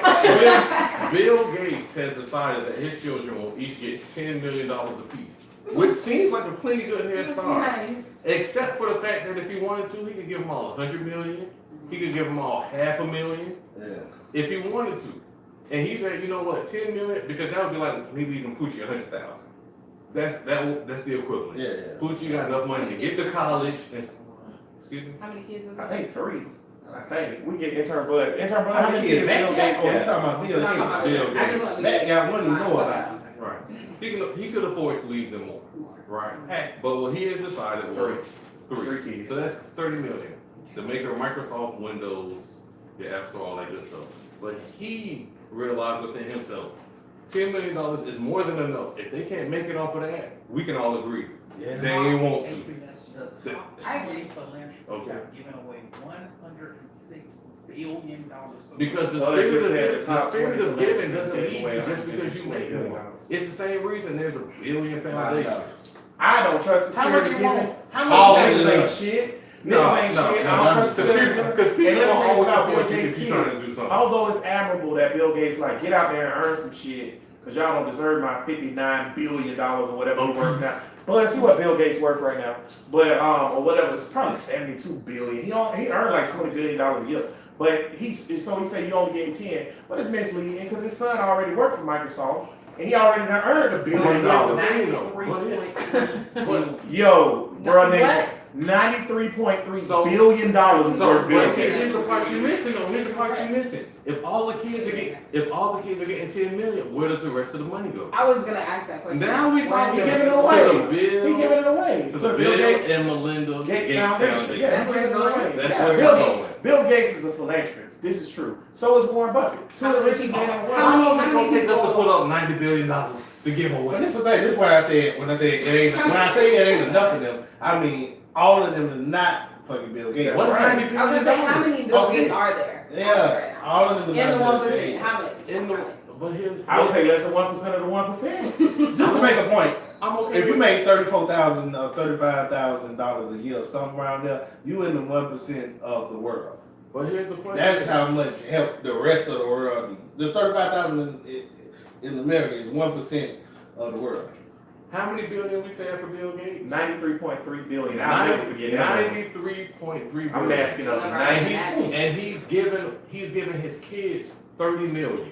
Bill Gates has decided that his children will each get $10 million apiece, which seems like a plenty good head start. Nice. Except for the fact that if he wanted to, he could give them all $100 million. He could give them all $500,000 Yeah. if he wanted to. And he said, you know what, 10 million, because that would be like me leaving Poochie 100,000. That's the equivalent. Yeah. Poochie got enough money to get to college. And, excuse me. How many kids was I that? think 3. I think we get intern bud. Intern bud, How many kids? Bill Gates Oh, you got? talking about Bill No, I'm talking Gates? about- I just want to That be- got one you know about. Right. He could afford to leave them more. Right. But what he has decided was 3. 3 kids. So that's 30 million. The maker of Microsoft, Windows, the App Store, all that good stuff. But he realized within himself, $10 million is more than enough. If they can't make it off of that, we can all agree. Yeah. They ain't want to. The top I agree. philanthropists Okay. have given away $106 billion. Because the So they just said spirit the top of giving 20 doesn't gave leave away you just because you make $120 more. billion. It's the same reason there's a billion foundations. I don't trust the How much spirit you of want? giving. How All much of Niggas it. ain't shit. No, Niggas ain't no, shit. no, I don't trust the Because spirit of giving. people And let me don't say always about Bill support you Gates' if you're trying kids. to do something. Although it's admirable that Bill Gates like get out there and earn some shit, cause y'all don't deserve my $59 billion or whatever he's worth now. But let's see what Bill Gates worth right now. But or whatever, it's probably 72 billion. He earned like $20 billion a year. But he said you only getting 10. But it's misleading because his son already worked for Microsoft and he already done earned $1 billion. Yo, bro, nation, $93.3 billion is worth Bill But Gates. here's the part you're missing though. Here's the part you're missing. If all the kids are getting 10 million, where does the rest of the money go? I was gonna ask that question. Now we Where talking did He giving it go? away. to the Bill, He giving it away to to the Bill Gates. and Melinda Gates Foundation. Yeah, That's where it's going? That's Yeah, where Bill, it's going. Bill Gates is a philanthropist. This is true. So is Warren Buffett. Two of the richest men in the world. How long is it How gonna many take us to people- put up $90 billion to give But away? this is the thing. This is why I said when I say it ain't enough of them. I mean all of them is not fucking Bill Gates. What's right. $90 I was billion? gonna say, how many Bill Okay. Gates are there? Yeah, all of them is In the not 1%, Bill Gates. how many? In the, but here's, I would say less than 1% of the 1%. Just to make a point, I'm okay. if you with- make $34,000 or $35,000 a year, something around there, you in the 1% of the world. But here's the question. That's how much help the rest of the world needs. The 35,000 in America is 1% of the world. How many billion we saying for Bill Gates? 93.3 billion. I'll never forget that. 93.3 billion. I'm asking up. And he's given his kids 30 million.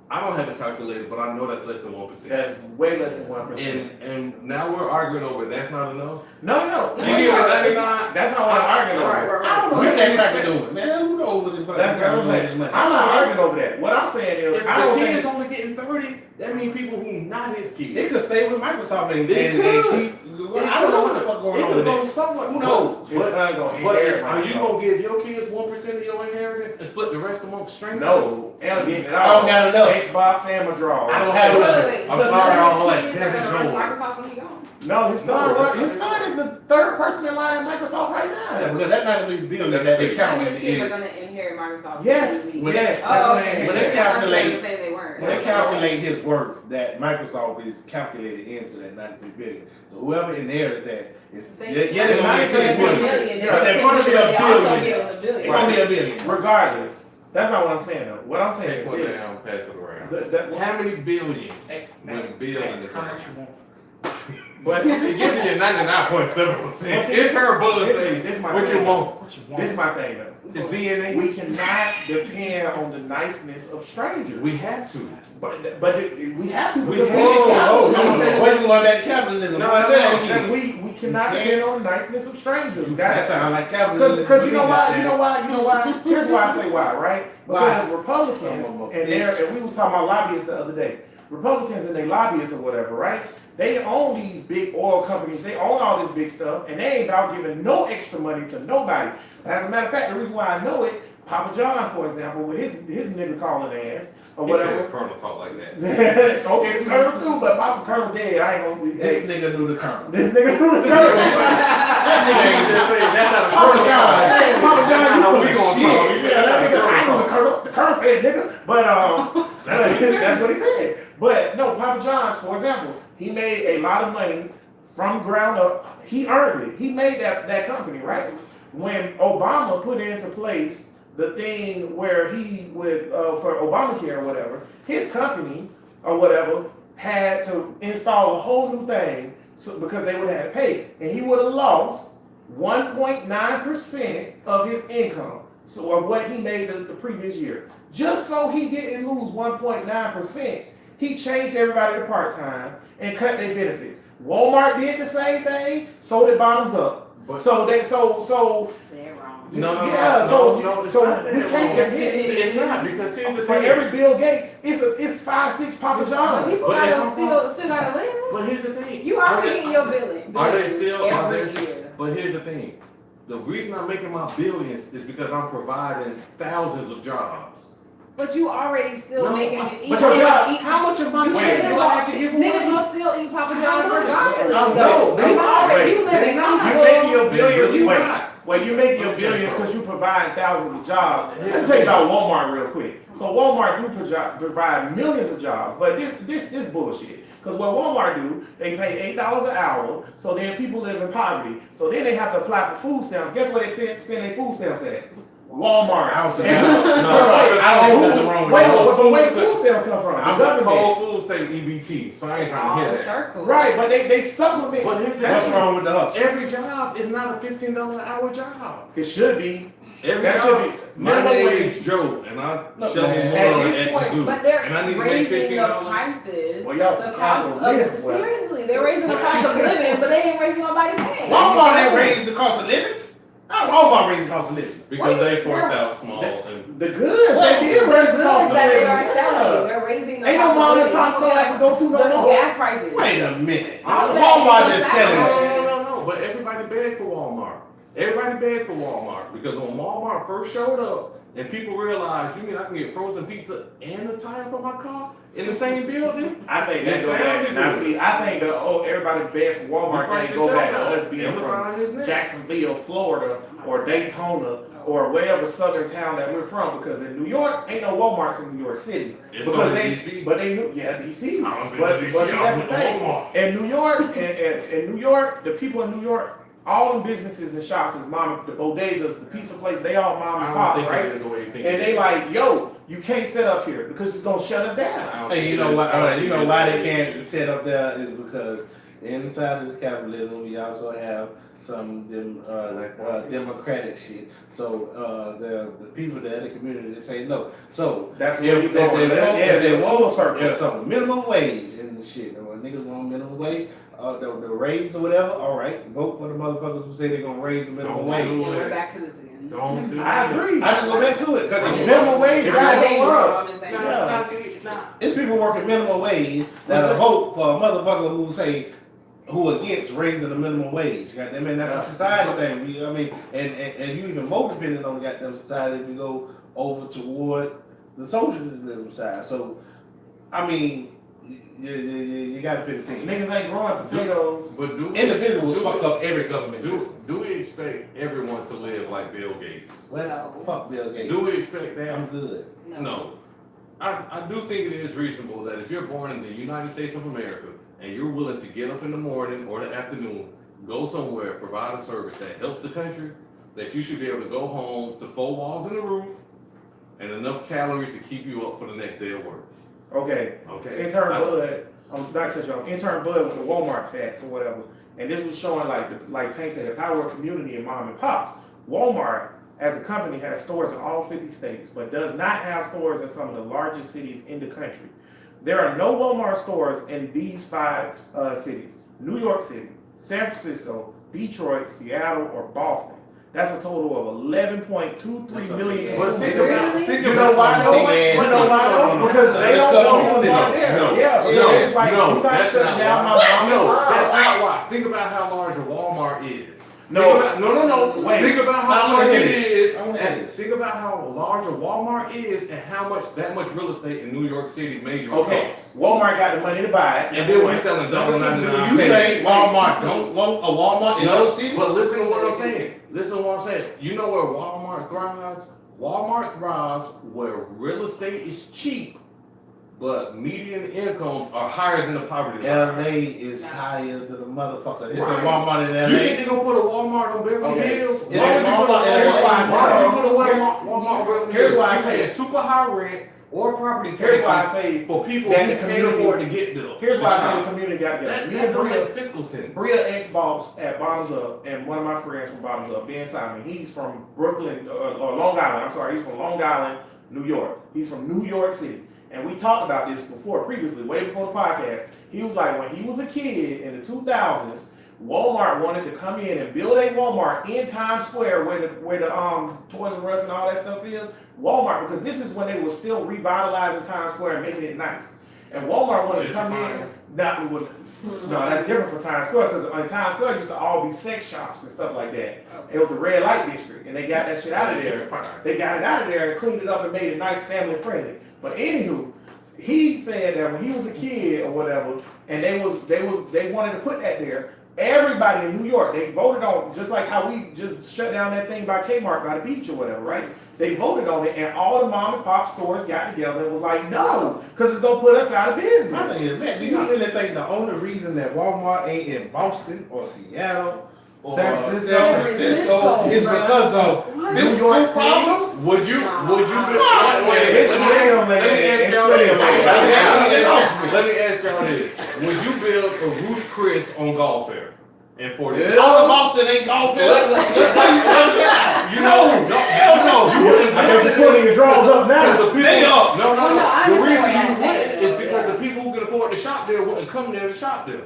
I don't have it calculated, but I know that's less than 1%. That's way less than 1%. And now we're arguing over that's not enough. No. You You That's give not- it 99. That's not what I'm arguing over. I don't know what that cracker doing, man. Who knows what the fuck That's what I'm saying. I'm not arguing over that. What I'm saying is, If I the don't kid think. is only getting 30, that means people who not his kids. They could stay with Microsoft and They and could. keep. I don't know what the fuck going It on could with go that. somewhere. Who knows? His son gonna But inherit are you Microsoft. gonna give your kids 1% of your inheritance and split the rest amongst strangers? No, and getting it I all. don't got enough. Xbox and my draw. I don't have Wait, enough. wait, wait. I'm So sorry, none of all his that kids are damage gonna run yours. Microsoft when he gone. No, his son is the third person in line at Microsoft right Yeah, now. because that's not the billion That's that they fake. None count of his kids are is. gonna inherit Microsoft. Yes, When yes. Oh, that's okay. what When they That's what calculate- I was saying they weren't. When they calculate his worth, that Microsoft is calculated into that 93 billion. So whoever inherits that is They- yeah, they're gonna get 10 billion. They're But they're gonna be a They also billion. give a billion. They're gonna be a billion. Regardless, That's not what I'm saying though. What I'm saying Take one is this. down, pass it around. The- How many billions Hey, went Bill in the how ground? much you want? But They give you 99.7%. It's her buzz say, this my what you thing. want? What you want? This is my thing though. It's DNA. We cannot depend on the niceness of strangers. We have to. But we have to. We because have- it's capitalism. Where you going back to capitalism? No, I no, said no, that again. We cannot depend on the niceness of strangers. That That's sound like capitalism. because you know why? You know why? Here's why I say why, right? Why? Because Republicans and we was talking about lobbyists the other day. Republicans and they lobbyists or whatever, right? They own these big oil companies. They own all this big stuff, and they ain't about giving no extra money to nobody. As a matter of fact, the reason why I know it, Papa John, for example, with his nigga calling ass or He said whatever. the Colonel talk like that. Okay, the Colonel too, but Papa Colonel dead. I ain't gonna be. This nigga knew the Colonel. This nigga knew the Colonel. Just say that's how the Papa Colonel John, talk. hey, Papa John, you How full we of gonna shit. talk? You said that's how the I ain't Colonel know the Colonel. The Colonel said nigga, but that's what he said. But no, Papa John's, for example, he made a lot of money from ground up. He earned it. He made that company, right? When Obama put into place the thing where he would for Obamacare or whatever, his company or whatever had to install a whole new thing because they would have to pay, and he would have lost 1.9% of his income, so of what he made the previous year. Just so he didn't lose 1.9%, he changed everybody to part-time and cut their benefits. Walmart did the same thing, so did Bottoms Up. But- So They're wrong. No, yeah, it's so not that we wrong. can't depend. It's not, because here's the For thing. every Bill Gates, it's 5-6 Papa But Johns. you still gotta live. But here's the thing. You already getting your billing. Are they still? Are every they, year. but here's the thing. The reason I'm making my billions is because I'm providing thousands of jobs. But you already still No, making I- it. but your job- How much of my You check still do I have to give away? Niggas gonna still eat Papa How John's much? regardless. No, though. they You not. already you They living not. You comfortable. making your billions. You Wait, not. well, you make your billions because you provide thousands of jobs. Let me tell you about Walmart real quick. So Walmart do provide millions of jobs, but this bullshit. Because what Walmart do, they pay $8 an hour, so then people live in poverty. So then they have to apply for food stamps. Guess where they spend their food stamps at? Walmart. I was And- I don't see nothing wrong with Wait, that. but where food stamps come from? I'm The talking government. Whole Foods take EBT, so I ain't trying to All hear that. circles. Right, but they supplement. But here's the What's thing. wrong with the hustle? Every job is not a $15 an hour job. It should be. Every That job. should be My minimum name wage. is Joe, and I Look, shovel man, at mud this at point- the zoo, But they're and I need to make raising the $15. prices. Well, y'all the some cost of capitalists, well. seriously, they're raising the cost of living, but they ain't raising nobody's pay. Walmart ain't raised the cost of living. How Walmart raised the cost of living? Because they forced They're- out small and The goods, they did raise the cost of that they living. are selling, Yeah. they're raising the Ain't no cost of mom and living. pop store I can go to no The more. gas prices. Wait a minute. All that Walmart ain't just no selling factor. shit. no. But everybody begged for Walmart. Everybody begged for Walmart because when Walmart first showed up and people realized, you mean I can get frozen pizza and a tire for my car in the same building? I think It that go back. sounded Now good. see, I think everybody bad for Walmart You thing go back to us being Amazon from is next. Jacksonville, Florida, or Daytona, or whatever southern town that we're from. Because in New York, ain't no Walmarts in New York City. It's Because only they, DC. but they knew, yeah, DC. I was in But DC, see, I that's was the in thing. Walmart. In New York, in New York, the people in New York, all them businesses and shops is mom, the bodegas, the pizza place, they all mom I and don't pop, think right? it is the way you think And it they is. like, yo, you can't set up here because it's gonna shut us down. I don't Hey, think you it know is. what? I don't You think know it why is. they can't set up there is because inside this capitalism, we also have some democratic shit. So the people there, the community, they say no. So That's where you go. If they Full want circle. yeah, something minimum wage and shit. When niggas want minimum wage, the raise or whatever. All right, vote for the motherfuckers who say they're gonna raise the minimum Don't wage. do And we're it. back to this again. Don't do I it. agree. I just go back to it because The if minimum wage if guys I'm don't work. just saying. Yeah. It's people working minimum wage that'll vote for a motherfucker who say who against raising the minimum wage. Goddamn it, that's a society thing. I mean, and you even more dependent on the goddamn society if you go over toward the socialism side. So, I mean, you got to fit the team. Niggas ain't growing potatoes. But do Individuals do- fuck up every government system. Do we expect everyone to live like Bill Gates? Well, No. fuck Bill Gates. Do we expect that? I'm good. No. I do think it is reasonable that if you're born in the United States of America and you're willing to get up in the morning or the afternoon, go somewhere, provide a service that helps the country, that you should be able to go home to 4 walls and a roof, and enough calories to keep you up for the next day of work. Okay. Okay. Intern Bud, I'm not cut you off. Intern Bud with the Walmart facts or whatever, and this was showing like Tank said, the power of community and mom and pops. Walmart as a company has stores in all 50 states, but does not have stores in some of the largest cities in the country. There are no Walmart stores in these 5 cities: New York City, San Francisco, Detroit, Seattle, or Boston. That's a total of 11.23 million. But see, Really? Think You about know why some though? big You ass know why cities. though? Because they don't want Walmart there. No, Yeah, because no, it's like no, you not that's shutting not down my why. mom. No, that's not why. Think about how large a Walmart is. No. No. Wait. Think about how I wanna large hear it this. is. I wanna hear And this. think about how large a Walmart is and how much that much real estate in New York City major Okay, costs. Walmart got the money to buy it. And then we selling Number two, $1.99. Do you think Walmart don't want a Walmart in those cities? But listen to what I'm saying. Listen to what I'm saying. You know where Walmart thrives? Walmart thrives where real estate is cheap, but median incomes are higher than the poverty line. LA is higher than a motherfucker. It's Right. a Walmart in LA. You think they're gonna put a Walmart on Beverly Okay. Hills? It's a Walmart in Here's LA. why I Why say- would you put a Walmart on Beverly Here's Hills? why I You say- paying super high rent or property Here's why I taxes say. for people that who the can't community- afford to get there. Here's why I say the That community got together. Me and don't Bria, make fiscal sense. Bria ex-boss at Bottoms Up, and one of my friends from Bottoms Up, Ben Simon. He's from Brooklyn or Long Island. I'm sorry, he's from Long Island, New York. He's from New York City. And we talked about this before, previously, way before the podcast. He was like, when he was a kid in the 2000s, Walmart wanted to come in and build a Walmart in Times Square where the Toys R Us and all that stuff is. Walmart, because this is when they were still revitalizing Times Square and making it nice. And Walmart wanted to come in. No, that's different from Times Square, because in Times Square used to all be sex shops and stuff like that. It was the red light district, and they got that shit out of there. They got it out of there and cleaned it up and made it nice, family friendly. But anywho, he said that when he was a kid or whatever, and they wanted to put that there. Everybody in New York, they voted on, just like how we just shut down that thing by Kmart by the beach or whatever, right? They voted on it, and all the mom and pop stores got together and was like, no, because it's gonna put us out of My business. thing is, man, do you really think the only reason that Walmart ain't in Boston or Seattle or San Francisco San Francisco is because of What? this New York school problems? Would you It's millennials, man. It's millennials. let me ask y'all this. Would you build a Ruth Chris on Golf Fair in 40 years? All of Boston ain't golf. You know, no, hell no. You wouldn't I guess you're putting your drawers up now. Because the They people, are. no. Well, no, I The understand reason what you y'all saying, wouldn't is though, because yeah. the people who can afford to shop there wouldn't come there to shop there.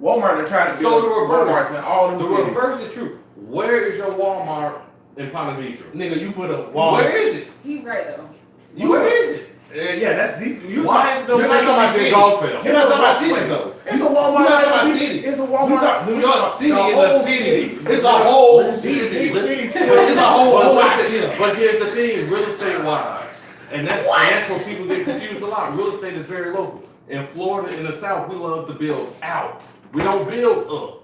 Walmart are trying to So build the reverse. Walmarts in all them The cities. reverse is true. Where is your Walmart in Ponte Vedra? Nigga, you put a Where Walmart. is it? He's right though. Where is it? Yeah, that's these. You Why is no you're not talking about Macy's in cities. Golf Fair? You're not talking about cities though. It's a Walmart. You're not talking about cities. It's a You Walmart. talk, New York City The is whole a city. city. It's a whole These city. big cities. It's a whole But lot. listen, but here's the thing, real estate wise, and that's where people get confused a lot. Real estate is very local. In Florida, in the South, we love to build out. We don't build up.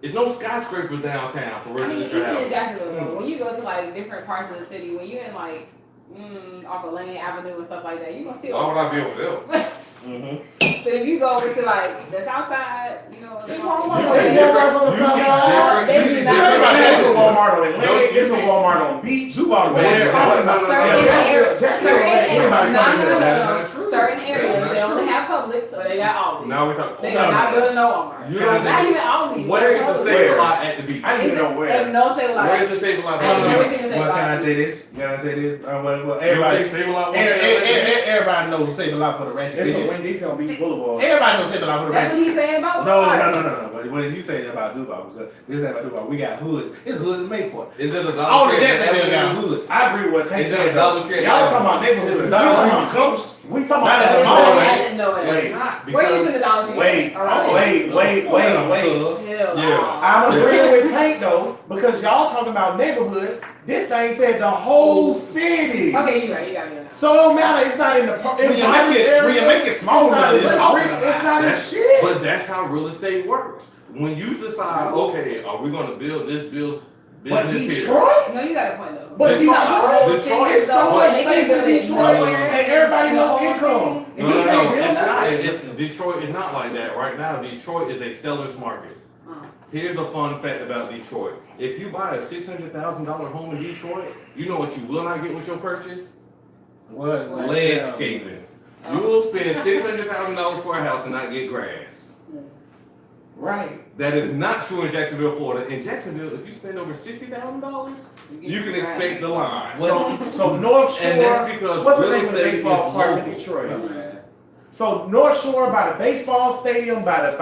There's no skyscrapers downtown for I mean, residential even in housing. Jacksonville, when you go to like different parts of the city, when you're in like off of Lane Avenue and stuff like that, you gonna see. Why would I build there? But if you go over to like the South Side, you know, There's they Walmart. don't- There's Walmarts on the You South see Side. They do not. It's a Walmart on Atlantic. No, It's a Walmart on Beach. You bought a Where? man. Certain Yeah, areas, Jacksonville, certain everybody areas, coming here. no. That's not true. Certain That's areas, not they only true. have Publix or they got Aldi. Now we talk. They No, are not no. building no Walmart. You don't Not even Aldi. Where is the Publix. Save a Lot at the beach? I didn't even know They where. no Save a Lot. Where is the Save a Lot I ain't at never the beach? seen the Save a Well, can I Lot. say this? Can I say this? Well, You everybody, think Save a Lot wants to sell at the beach? everybody knows Save a Lot for the ratchet It's a bitches. Winn-Dixie on Beach Boulevard. Everybody knows Save a Lot for the That's ratchet. what he's saying about No. Walmart. But when you say that about Duval, because this is about Duval, we got hoods. It's hoods in Mayport. Is it a Dollar All the Tree at Jacksonville got Avenue? hoods. I agree with what Tank Is that said. a Dollar Tree? Y'all talking about neighborhoods. It's We a Dollar talking Tree about close. We talking Not about at the It's mall, not- right? I didn't know it. Wait. It's not. Where you Because see the Dollar Tree? Wait, Around there. wait. Chill Yeah. out. I'm agreeing with Tank though, because y'all talking about neighborhoods. This thing said the whole city. Okay, you right. You got me now. So it don't matter. It's not in the When you make it small, It's not in you're the talking rich. about It's not in That's- shit. But that's how real estate works. When you decide, okay, are we gonna build this But business here? Detroit. No, you got a point though. But You talking about Detroit- whole cities, It's so though, much and they space can in build it Detroit, nowhere. and everybody The low whole income. city. No, no, no. build It's not. nothing. Detroit is not like that right now. Detroit is a seller's market. Here's a fun fact about Detroit. If you buy a $600,000 home in Detroit, you know what you will not get with your purchase? What? Landscaping. You will spend $600,000 for a house and not get grass. Right. That is not true in Jacksonville, Florida. In Jacksonville, if you spend over $60,000, you can expect the line. So North Shore. And that's because what's the real name of the estate baseball is park in local. Detroit? So North Shore by the baseball stadium, by the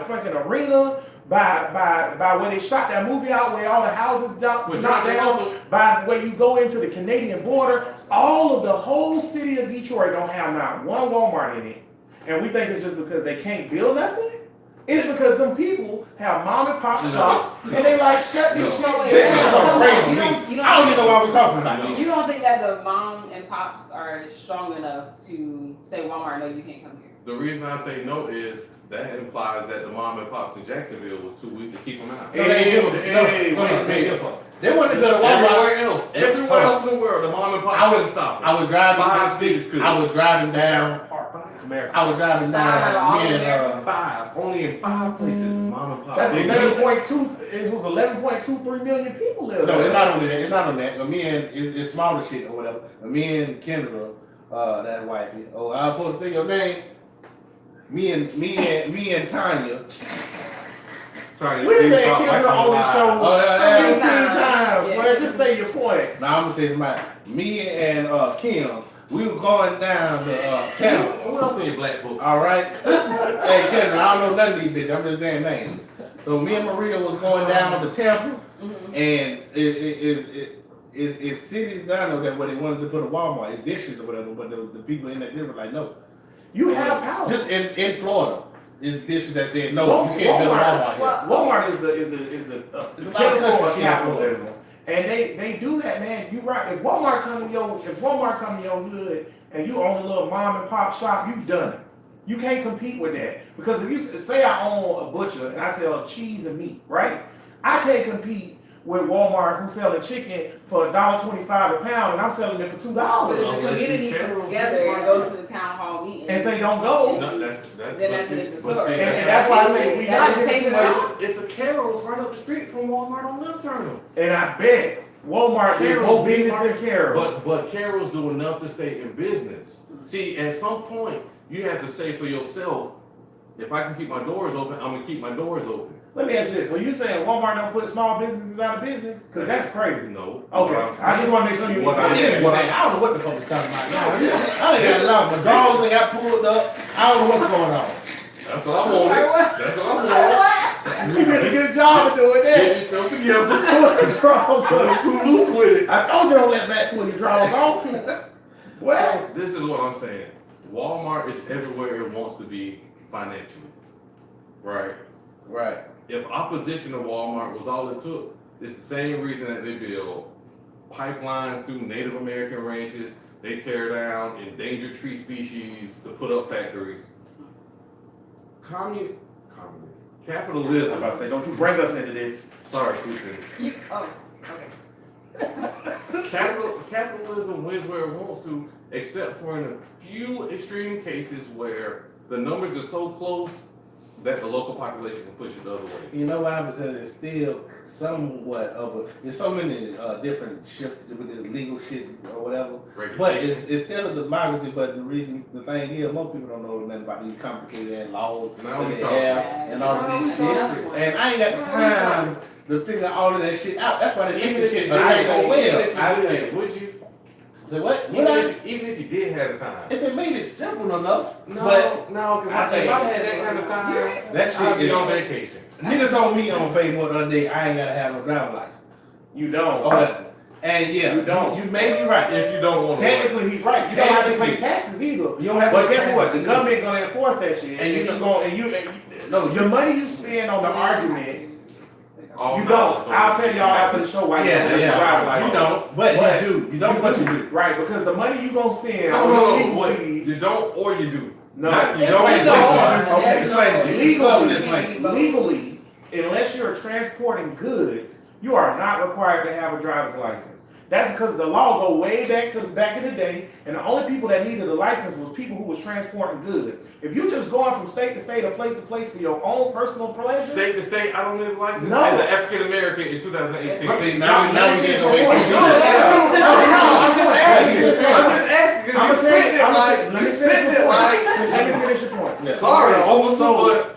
fucking arena, by where they shot that movie out, where all the houses knocked With John down, Travolta. by where you go into the Canadian border, all of the whole city of Detroit don't have not one Walmart in it. And we think it's just because they can't build nothing? It's because them people have mom and pop shops and they like shut this shit down. You I don't even know why we're talking about this. You don't think that the mom and pops are strong enough to say Walmart, no, you can't come here? The reason I say no is that implies that the mom and pops in Jacksonville was too weak to keep them out. They wanted to go to Walmart. Everywhere else in the world, the mom and pop couldn't stop them. I was driving. Five cities could. I was driving down. America. I was driving down. Me and Only in 5 places, mom and pop. That's They 11.2. It was 11.23 million people live no, there. it's not on that. It's not on that. Me and it's smaller shit or whatever. Me and Kendra, that wifey. Oh, I was supposed to say your name. Me and Tanya. Sorry, We please say stop. Kendra on the show Oh, yeah. 15 times. Yeah. Well, just say your point. Now I'm gonna say my me and Kim. We were going down to town. Who else in your black book? All right. Hey, Kendra, I don't know none of these bitches. I'm just saying names. So me and Maria was going down to Temple, and it's cities down there where they wanted to put a Walmart. It's dishes or whatever, but the people in that district were like, no. You have power. Just in Florida, it's dishes that said no. You can't build a Walmart here. Walmart is the It's about pinnacle of country shit. capitalism, and they do that, man. You right. If Walmart come in your hood and you own a little mom and pop shop, you done it. You can't compete with that because if you say I own a butcher and I sell cheese and meat, right? I can't compete with Walmart who's selling chicken for $1.25 a pound and I'm selling it for $2. But if the Unless you community care. comes together and goes to the town hall meeting. And say don't go. No, Then that's a different story. And that's why I say we That's not getting too change much. It's a Carol's right up the street from Walmart on Left Turner. And I bet Walmart did more business than Carol's. But Carol's do enough to stay in business. See, at some point, you have to say for yourself, if I can keep my doors open, I'm gonna keep my doors open. Let me ask you this. So you saying Walmart don't put small businesses out of business? Because that's crazy. No. Okay. I just want to make sure you What I understand. don't know what the fuck is talking about. I ain't got my dogs ain't got pulled up. I don't know what's going on. That's what I wanted. That's what I wanted. You did a good job of doing that. Get yourself together. Draws Too loose with it. I told you don't let Matt pull your draws off. Well, This is what I'm saying. Walmart is everywhere it wants to be financially. Right? Right. If opposition to Walmart was all it took, it's the same reason that they build pipelines through Native American ranches. They tear down endangered tree species to put up factories. I'm Capitalism. about to say, don't you bring us into this. Sorry, Susan. Oh, okay. Capitalism wins where it wants to, except for in a few extreme cases where the numbers are so close that the local population can push it the other way. You know why? Because it's still somewhat of a. There's so many different shifts with this legal shit or whatever. But it's still a democracy. But the thing is, most people don't know nothing about these complicated ass laws Now that we they talking. have and all of this shit. And I ain't got the time to figure all of that shit out. That's why they make this shit. I ain't gonna well. Would you? Say what? Even if you did have the time. If it made it simple enough, No, but no, because if I had that kind of time, that shit I'd be is on vacation. nigga told me on Facebook the other day I ain't gotta have no driver's license. You don't. Oh, and yeah, You don't. You may be right. If you don't want to. Technically, he's right. You don't have to pay taxes either. You don't have to But pay guess taxes. what? The government gonna enforce that shit. And you you know- going no, your money you spend on the argument. All You knowledge don't. I'll tell y'all after the show why you don't Yeah, drive like you don't, but you do. You don't, but you do. Right, because the money you gonna spend I on don't your know legal what fees. you don't or you do. No, Not- you It's don't. legal. Okay, It's explain legal. it. Legally, This way. legally, unless you're transporting goods, you are not required to have a driver's license. That's because the law go way back to the back in the day, and the only people that needed a license was people who was transporting goods. If you just going from state to state or place to place for your own personal pleasure, State to state, I don't need a license No. as an African American in 2018. See, now we get away from No, I'm just asking. I'm just asking. I'm You just spent saying, it like, let you me finish spent your it point. like, Let me finish your point. sorry,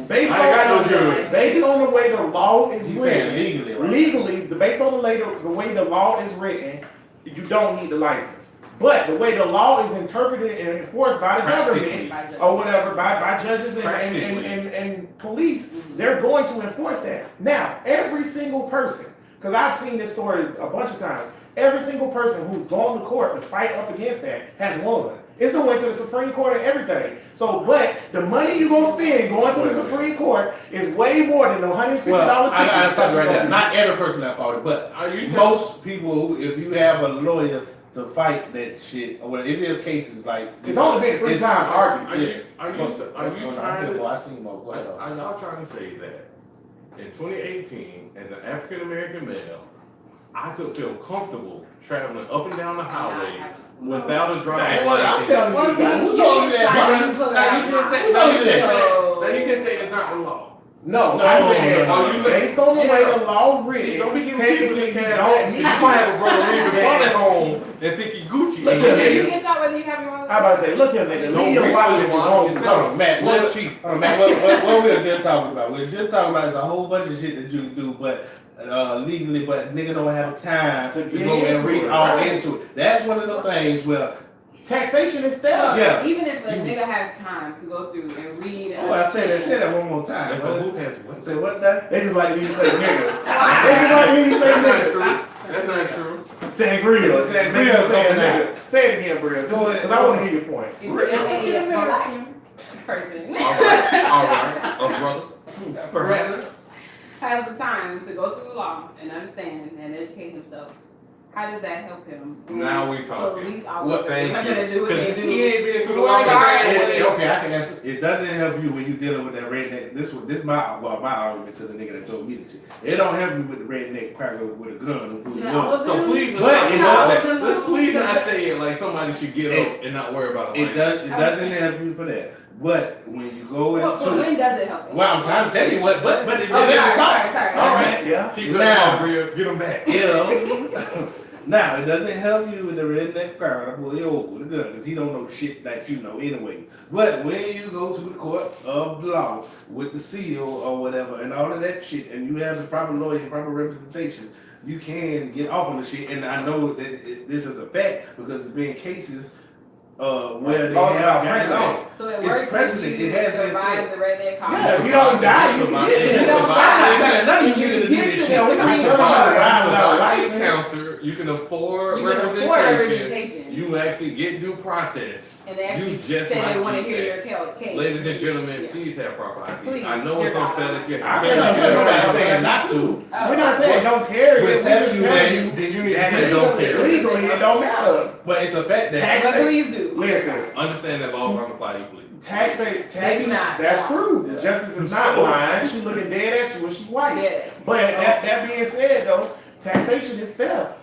Based I ain't got no on goods. based on the way the law is He's saying written, legally, right? legally, based on the way the law is written, you don't need the license. But the way the law is interpreted and enforced by the government or whatever, by judges and police, they're going to enforce that. Now, every single person, because I've seen this story a bunch of times, every single person who's gone to court to fight up against that has won. It's the went to the Supreme Court and everything. So, but the money you're gonna spend going to the Supreme Court is way more than the $150 ticket. Well, I stop you right there. Not Not every person that fought it, but Are you most people, if you have a lawyer to fight that shit, or whatever, if there's cases like it's only been 3 times argued. Are you Yes. trying to? I seen more. Go ahead. Are y'all trying to say that in 2018, as an African American male, I could feel comfortable traveling up and down the highway without a driver's That's what I'm license? telling Well, you. see, Who you told get you shot that? and you pull it Now out. you just say, Who told you that? So- now you can say it's not the law. No, No, I said, no, no. based on the way the law See, written, don't be giving people technically this you kind don't of need You might have a brother leave his phone at home and think he Gucci. Look And here, You nigga. get shot whether you have your own. I about to say, look here, nigga, Don't leave your reach wallet for if you your want wallet. to. Hold on, Matt. Well, What we're just talking about? We're just talking about is a whole bunch of shit that you can do, but legally, but nigga don't have time to get go and into read it, all right. into it. That's one of the things where, Taxation is theft. Yeah. Even if a nigga has time to go through and read. oh, I say that one more time. If a hoop has what? Say what that? They just like me to say nigga. They just like me to say That's not nigga. true. That's not true. Sangria. Sangria Sangria saying coming nigga. Say it again, Bria. Go ahead. Because I want to hear your point. If you're a black person All right. A brother. Perhaps. has the time to go through the law and understand and educate himself, how does that help him? Now we talking. Police What? officers Thank are you. gonna do what they Because do. he ain't been through the Well, law. right. Okay, I can answer. It doesn't help you when you dealing with that redneck. This my argument to the nigga that told me this shit. It don't help you with the redneck cracker with a gun and pull you No, up. So please, But it does- let's please not say it like somebody should get up and not worry about It doesn't help you for that. But when you go Well, into when does it help him? well, I'm trying to tell you what. But if you Oh, let me sorry, talk, sorry. all right. Yeah. Keep Now- going, Bria. Get them back. If now it doesn't help you with the redneck crowd, I pull you over with a gun because he don't know shit that you know anyway. But when you go to the court of law with the seal or whatever and all of that shit, and you have the proper lawyer and proper representation, you can get off on the shit. And I know that this is a fact because there's been cases where they Oh, have got it precedent. on. So it It's works precedent. if you It has been survive said. the redneck cop. Yeah, if you don't die, you can get You it. don't I'm not die. telling none of you You niggas to do get this to shit. the We Supreme can Court. survive. Without license. counter, you can afford You can afford representation. representation. You actually get due process. And they actually You just say might they want to be hear that. your case. Ladies and gentlemen, Yeah. please have proper ID. Please, I know it's you're unfair not. that you I have think to. I'm saying not to. Oh. We're not saying don't carry We're it. telling you that Then you need to that say is don't care. Legally, it don't matter. But it's a fact that Tax- But please do. Listen, Understand that laws don't apply equally. tax, Maybe not. that's true. Yeah. Justice is not So- blind. She looking dead at you when she white. Yeah. But that being said, though, taxation is theft.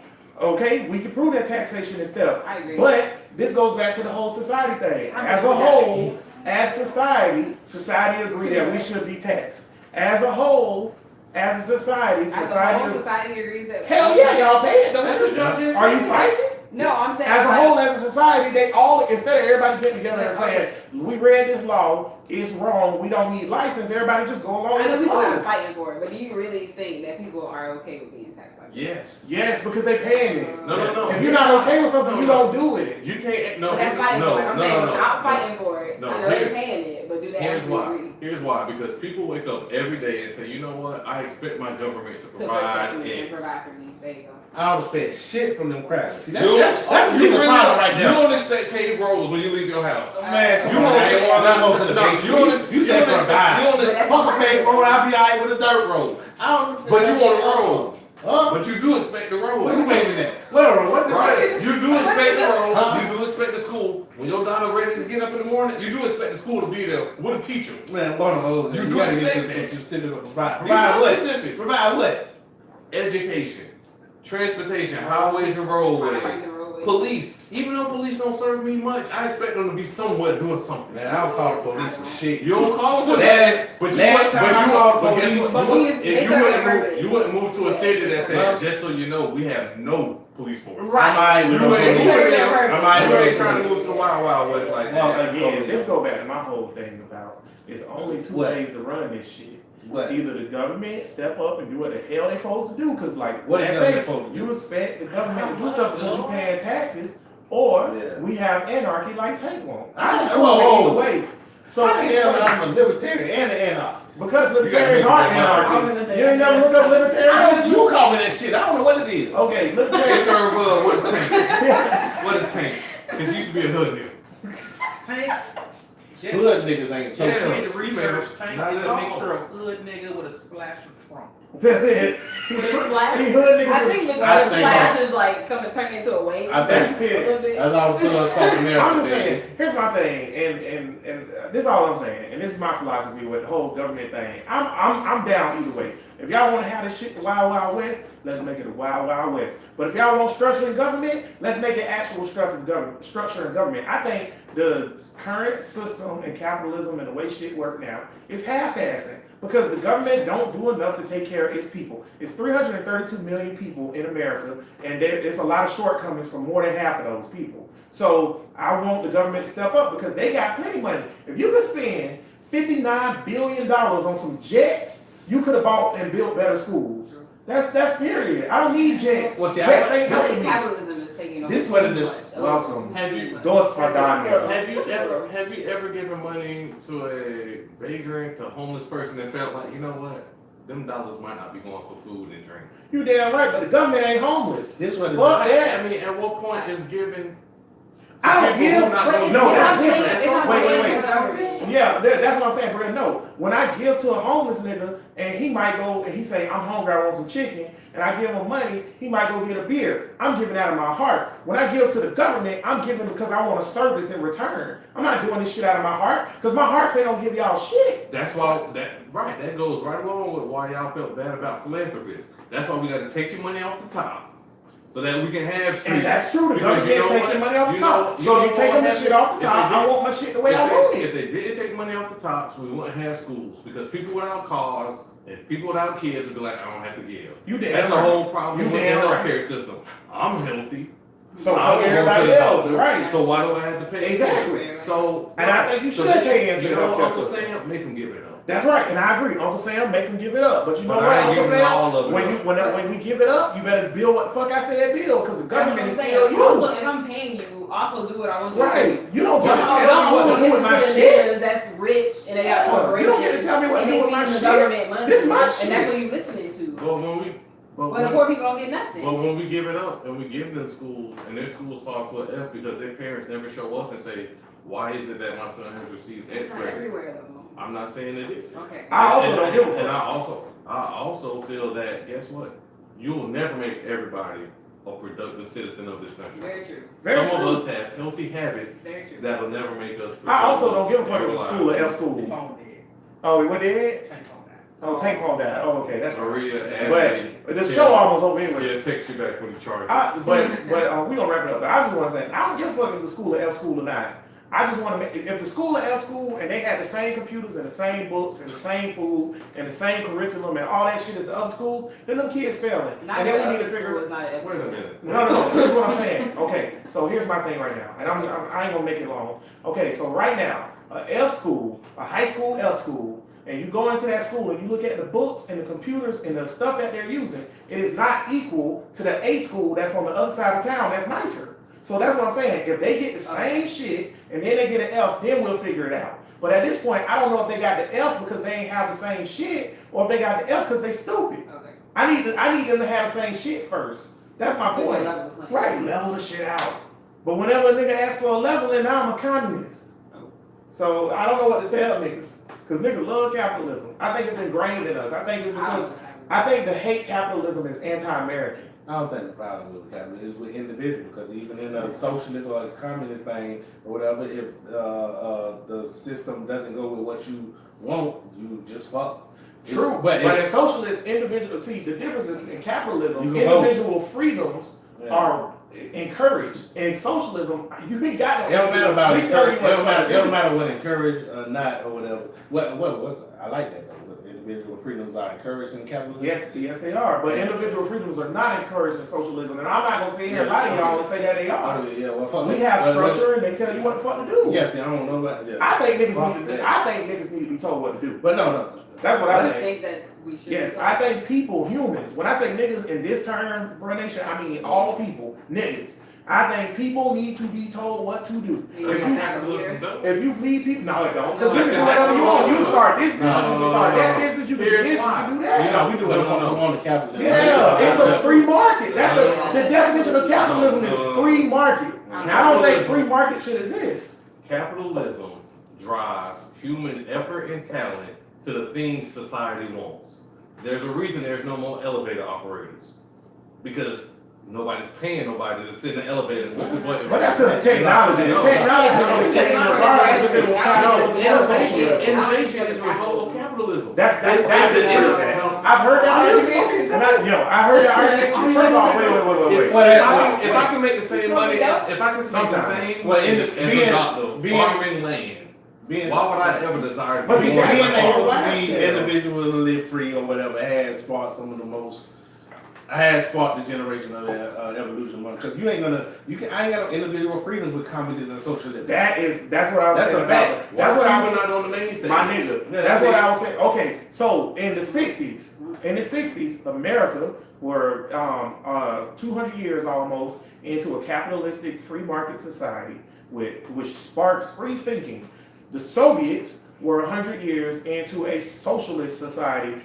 Okay, we can prove that taxation is theft. I agree. But this goes back to the whole society thing. As a whole, as society agree that we should be taxed. As a whole, as a society, As a whole, society. society agrees that. Hell yeah, y'all pay it. Don't That's you? what y'all just Are you said. fighting? No, I'm saying. As a like- whole, as a society, they all, instead of everybody getting together and saying, Okay. we read this law, it's wrong, we don't need license, everybody just go along I with know the people are flow. fighting for it, but do you really think that people are okay with being taxed like that? Yes. Yes, because they paying it. No. If you're not okay with something, you don't do it. You can't. No. But that's fighting no, for it. I'm no, saying no, no. without fighting for it. No, I know they're here's- paying it, but do they Here's actually why. agree? Here's why. Because people wake up every day and say, you know what? I expect my government to To work provide for me and X. provide for me. There you go. I don't expect shit from them crackers. See, You that's the you biggest really problem right You there. don't expect paid rolls when you leave your house. Man, come You on, don't man. get I go to the no, basement. you don't You said provide. You don't But expect that's Fuck a paid road, I'll be alright with a dirt road. I don't. but you want a roll. Huh? But you do expect the roll. What you mean that? What? Right. You do expect the roll. Huh? You do expect the school. When your daughter ready to get up in the morning, you do expect the school to be there with a teacher. Man, one of those. You You do gotta get expect some that. specifics of provide. These Provide are what? specifics. Provide what? Education. transportation, highways and roadways, Highways and roadways. police. Even though police don't serve me much, I expect them to be somewhat doing something. Man, I don't call the police for shit. You don't call them for Last- that, but you last but time I you called but police, guess what? someone- They If serve you their purpose. wouldn't move to a city that said, Huh? just so you know, we have no police force. Right. Somebody with no You ain't They police. serve their moving. purpose. Somebody You with ain't no trying to police. move to the Wild Wild West like Well, that. again, let's go back to my whole thing about it's only two What? ways to run this shit. What? Either the government step up and do what the hell they supposed to do, because like What they is say, government supposed to you do? expect the government to do stuff because you're paying taxes, or Yeah. we have anarchy like Tank want. I- I'm whoa, cool whoa. either way. So How the hell I'm a libertarian and an anarchist? because You libertarians gotta aren't make that anarchists. right. You ain't never looked up I libertarians? know you call me that shit. I don't know what it is. Okay, Hey, libertarians. Third World, what is Tank? What is Tank? Because he used to be a hood nigga. Tank. Just, Hood niggas ain't just social. did the research. Tank Not is at a all. mixture of hood nigga with a splash of Trump. That's it. He With a splash? he hood niggas. I with think the splash. splash is like turn into a wave. I That's think it. A little bit. that's all because across America. I'm just baby. saying, here's my thing, and this is all I'm saying, and this is my philosophy with the whole government thing. I'm down either way. If y'all want to have this shit the Wild Wild West, let's make it a Wild Wild West. But if y'all want structure in government, let's make it actual structure in government. I think the current system and capitalism and the way shit work now is half-assing because the government don't do enough to take care of its people. It's 332 million people in America, and there's a lot of shortcomings for more than half of those people. So I want the government to step up because they got plenty of money. If you could spend $59 billion on some jets, you could have bought and built better schools. That's period. I don't need jets. Well, see, Jets I ain't I helping think me. capitalism is taking over. This what it too is. much. Welcome. Have you Doors for Daniel. have you ever given money to a vagrant, a homeless person that felt like, you know what? Them dollars might not be going for food and drink. You damn right, but the government ain't homeless. This what it Fuck is. that. I mean, at what point is given? I don't people who give- not But gonna if No, you're that's not paying- different. if you're not Wait, paying wait, for the government, Yeah, that's what I'm saying, bro. No, when I give to a homeless nigga and he might go and he say, I'm hungry, I want some chicken, and I give him money, he might go get a beer. I'm giving out of my heart. When I give to the government, I'm giving because I want a service in return. I'm not doing this shit out of my heart because my heart say don't give y'all shit. That's why that goes right along with why y'all felt bad about philanthropists. That's why we got to take your money off the top so that we can have streets. And that's true. The Because government you know taking what? money off the You top. know So you what taking the happened? shit off the If top. they I did- want my shit the way I want If it. they didn't take money off the top, so we wouldn't have schools because people without cars and people without kids would be like, I don't have to give. You damn That's the right. whole problem You with the damn right. healthcare system. I'm healthy. So I fuck don't go to everybody the else, doctor, right? So why do I have to pay? Exactly. So And I think you should then, pay into you the know, healthcare Uncle system. Sam, make them give it up. That's right, and I agree. Uncle Sam, make him give it up. But you know But what, I ain't Uncle giving all Sam? of it When up. when we give it up, you better build what the fuck I said build, because the that's what government I'm is saying. still you. Also, if I'm paying you, also do what I want you to do. Right. You don't get to Don't tell me what to do with my listen to the shit. niggas that's rich and they got Yeah, you corporations. don't get to tell me what to and do they with my feeding the shit. government money. This my And shit. that's what you listening to. But when we, but But the when, poor people don't get nothing. but when we give it up and we give them schools and their schools fall to an F because their parents never show up and say, why is it that my son has received It's X not grade? everywhere though. I'm not saying it is. Okay. I also don't give a And fuck. I also feel that guess what? You will never make everybody a productive citizen of this country. Very true. Very Some true. of us have healthy habits Very true. that will never make us. I also don't give a fuck if productive it's in school or our F school. Phone dead. Oh, he went dead? Tank phone died. Oh, Tank phone died. Oh, okay, that's lives. right. Maria, But the show almost over anyway. Yeah, text you back when you charge. But we gonna wrap it up. But I just want to say, I don't give a fuck if the school or F school or not. I just want to make if the school or F school and they had the same computers and the same books and the same food and the same curriculum and all that shit as the other schools, then them kids failing. Not And that then we need to other figure. school is not an Wait a minute. No. Here's what I'm saying. Okay, so here's my thing right now, and I ain't gonna make it long. Okay, so right now, a F school, a high school F school, and you go into that school and you look at the books and the computers and the stuff that they're using, it is not equal to the A school that's on the other side of town that's nicer. So that's what I'm saying. If they get the same shit and then they get an F, then we'll figure it out. But at this point, I don't know if they got the F because they ain't have the same shit, or if they got the F because they stupid. Okay. I need them to have the same shit first. That's my point. Level the playing Right, field. level the shit out. But whenever a nigga asks for a leveling, now I'm a communist. So I don't know what to tell niggas. Because niggas love capitalism. I think it's ingrained in us. I think it's I because, also have- I think the hate capitalism is anti-American. I don't think the problem with capitalism is with individuals, because even in a socialist or a communist thing or whatever, if the system doesn't go with what you want, you just fuck. True, But but in socialist, individual, see, the difference is in capitalism, You can vote. individual freedoms Yeah. are encouraged. In socialism, you ain't got It no. don't matter about We it. tell you It what don't matter what encouraged or not or whatever. What's I like that though. Individual freedoms are encouraged in capitalism. Yes, they are. But individual freedoms are not encouraged in socialism, and I'm not gonna sit here and lie to y'all and say that they are. Yeah, well, fuck We that. have But- structure, and they tell you what the fuck to do. Yeah, see, I don't know about that. I think Fuck niggas need. that. I think niggas need to be told what to do. But no. That's what I I think. think that we should. Yes, I think people, humans. When I say niggas in this term, bro nation, I mean all people, niggas. I think people need to be told what to do. You If don't you have to hear. if you lead people, no, it don't. Because No, you can do whatever you want. You can start this business, No, you can start that no. business, you can do Here's this, you why. can do You that. know, we do what No, no, we want to capitalism. Yeah, it's a free market. That's the definition of capitalism is free market. And I don't think free market should exist. Capitalism drives human effort and talent to the things society wants. There's a reason there's no more elevator operators. Because nobody's paying nobody to sit in the elevator and push the button. But that's because of technology. The technology only came regardless if it was capitalism or socialism. Innovation is a result of capitalism. That's It's the innovation. I've heard that I'm just argument. fucking And I heard that argument. First of all, wait. If I can make the same money, if I can make the Sometimes. same Well, money as being- a doctor being- farming land, Being, why would I ever desire to But be see, more that's being the than a able farmer? to be individually live free or whatever has sparked some of the most. Has sparked the generation of evolution, because I ain't got no individual freedoms with communism and socialism. That's what I was That's saying. a fact. Why That's what I people was not on the main stage? my nigga. Yeah, That's that's what it. I was saying. Okay, so in the 60s, America were 200 years almost into a capitalistic free market society which sparks free thinking. The Soviets were 100 years into a socialist society.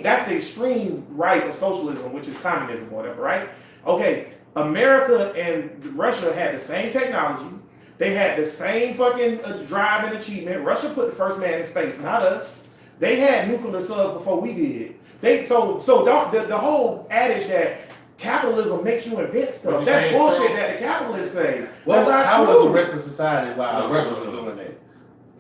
That's the extreme right of socialism, which is communism, whatever, right? Okay, America and Russia had the same technology. They had the same fucking drive and achievement. Russia put the first man in space, not us. They had nuclear subs before we did. So don't the whole adage that capitalism makes you invent stuff. What you That's saying, bullshit so? that the capitalists say. Well, That's not how true. was the rest of society while No, Russia no, was no. doing that?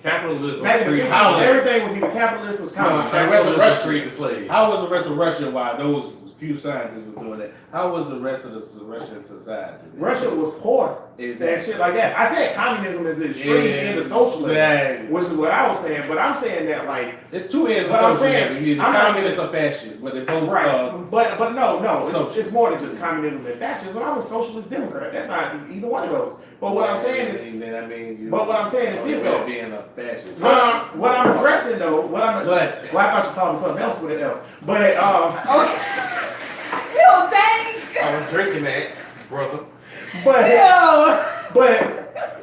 Capitalism Back in the freed 60s, how- everything was either capitalist or communist. No, the rest of capitalism Russia- freed the slaves. How was the rest of Russia while those few scientists were doing that? How was the rest of the Russian society? Russia was poor and Exactly. shit like that. I said communism is the extreme end of socialism, which is what I was saying. But I'm saying that like It's two ends of But I'm saying, socialism. You're either I'm not- communist or fascist, but they both right, but no, Socialist. it's more than just communism and fascism. I'm a socialist Democrat. That's not either one of those. But what I'm saying is, then that means you. but what I'm saying is this though. being a fascist. What I'm addressing though, But well, I thought you called me something else with an F. But You don't think? I was drinking that, brother. but